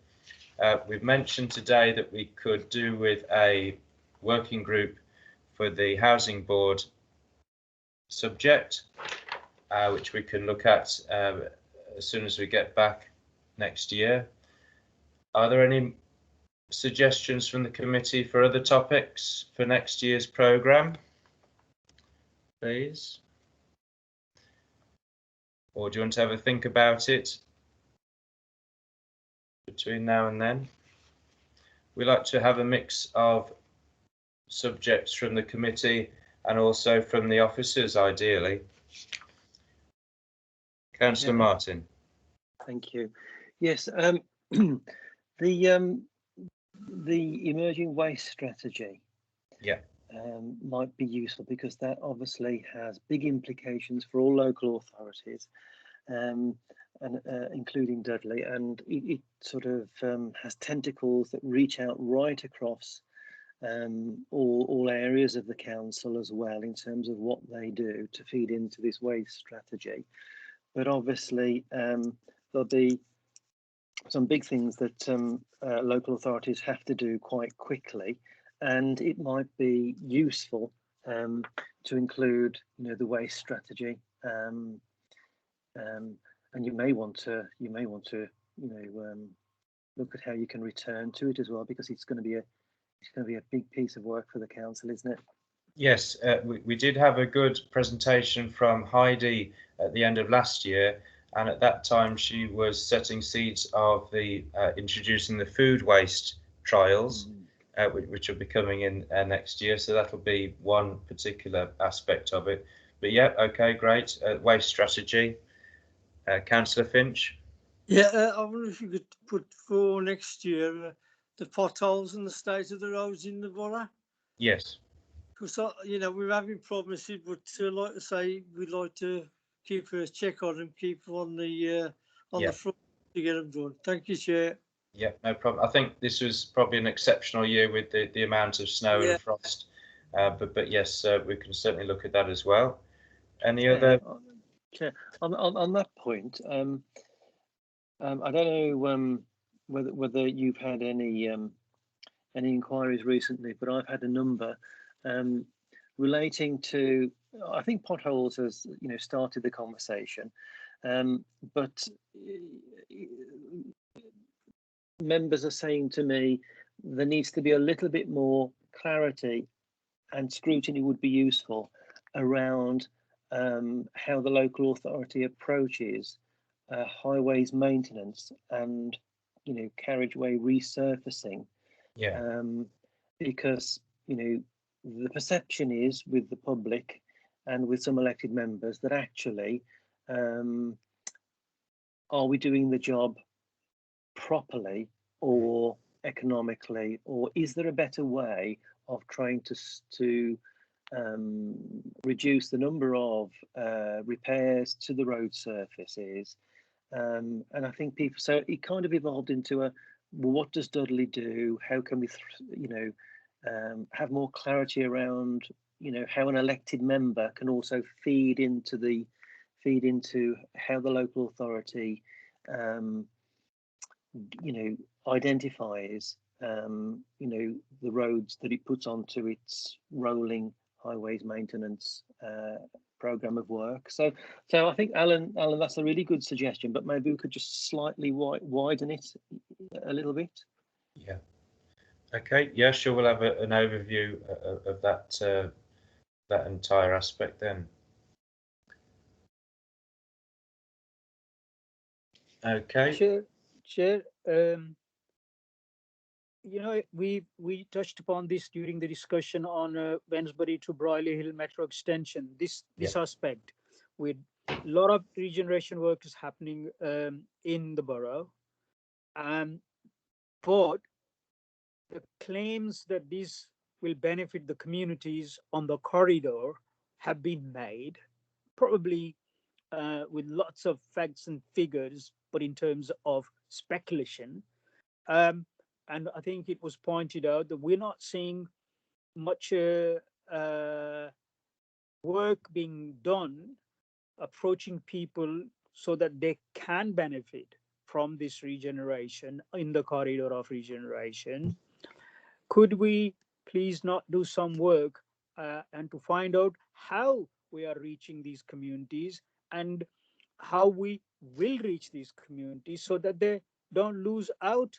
We've mentioned today that we could do with a working group for the housing board subject, which we can look at as soon as we get back next year. Are there any suggestions from the committee for other topics for next year's programme, please? Or do you want to have a think about it between now and then? We like to have a mix of subjects from the committee and also from the officers, ideally. Councillor Martin. Thank you. Yes, the emerging waste strategy might be useful because that obviously has big implications for all local authorities, and including Dudley, and it sort of has tentacles that reach out right across all areas of the council as well in terms of what they do to feed into this waste strategy. But obviously there'll be some big things that local authorities have to do quite quickly, and it might be useful to include, you know, the waste strategy, and you may want to, you know, look at how you can return to it as well, because it's going to be a big piece of work for the council, isn't it? Yes, we did have a good presentation from Heidi at the end of last year, and at that time she was setting seeds of the introducing the food waste trials, which will be coming in next year. So that'll be one particular aspect of it. But yeah, okay, great. Waste strategy. Councillor Finch. Yeah, I wonder if you could put for next year the potholes and the state of the roads in the borough. Yes. Because, you know, we're having problems, but like I say, we'd like to keep a check on them, keep on the front to get them done. Thank you, Chair. Yeah, no problem. I think this was probably an exceptional year with the amount of snow and frost But yes, we can certainly look at that as well. Any other? Chair, on that point, I don't know whether you've had any inquiries recently, but I've had a number relating to, I think potholes has started the conversation, but members are saying to me there needs to be a little bit more clarity, and scrutiny would be useful around how the local authority approaches highways maintenance and carriageway resurfacing. Yeah. Because the perception is with the public and with some elected members that actually are we doing the job properly or economically, or is there a better way of trying to reduce the number of repairs to the road surfaces? And I think people, so it kind of evolved into well, what does Dudley do? How can we, have more clarity around, how an elected member can also feed into how the local authority, identifies, the roads that it puts onto its rolling highways maintenance program of work. So I think Alan, that's a really good suggestion, but maybe we could just slightly widen it a little bit. Yeah. Okay. Yeah, sure. We'll have an overview of that that entire aspect then. Okay. Chair, we touched upon this during the discussion on Wensbury to Brierley Hill Metro extension. This aspect, with a lot of regeneration work is happening in the borough, but the claims that this will benefit the communities on the corridor have been made, probably with lots of facts and figures, but in terms of speculation. And I think it was pointed out that we're not seeing much work being done approaching people so that they can benefit from this regeneration in the corridor of regeneration. Could we please not do some work and to find out how we are reaching these communities and how we will reach these communities so that they don't lose out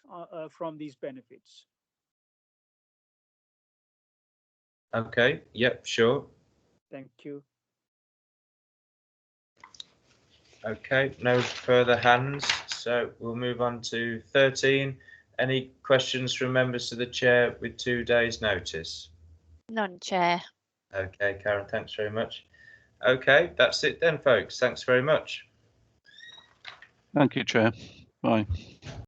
from these benefits? Okay. Yep. Sure. Thank you. Okay. No further hands. So we'll move on to 13. Any questions from members to the chair with 2 days' notice? None, Chair. Okay, Karen, thanks very much. Okay, that's it then, folks. Thanks very much. Thank you, Chair. Bye.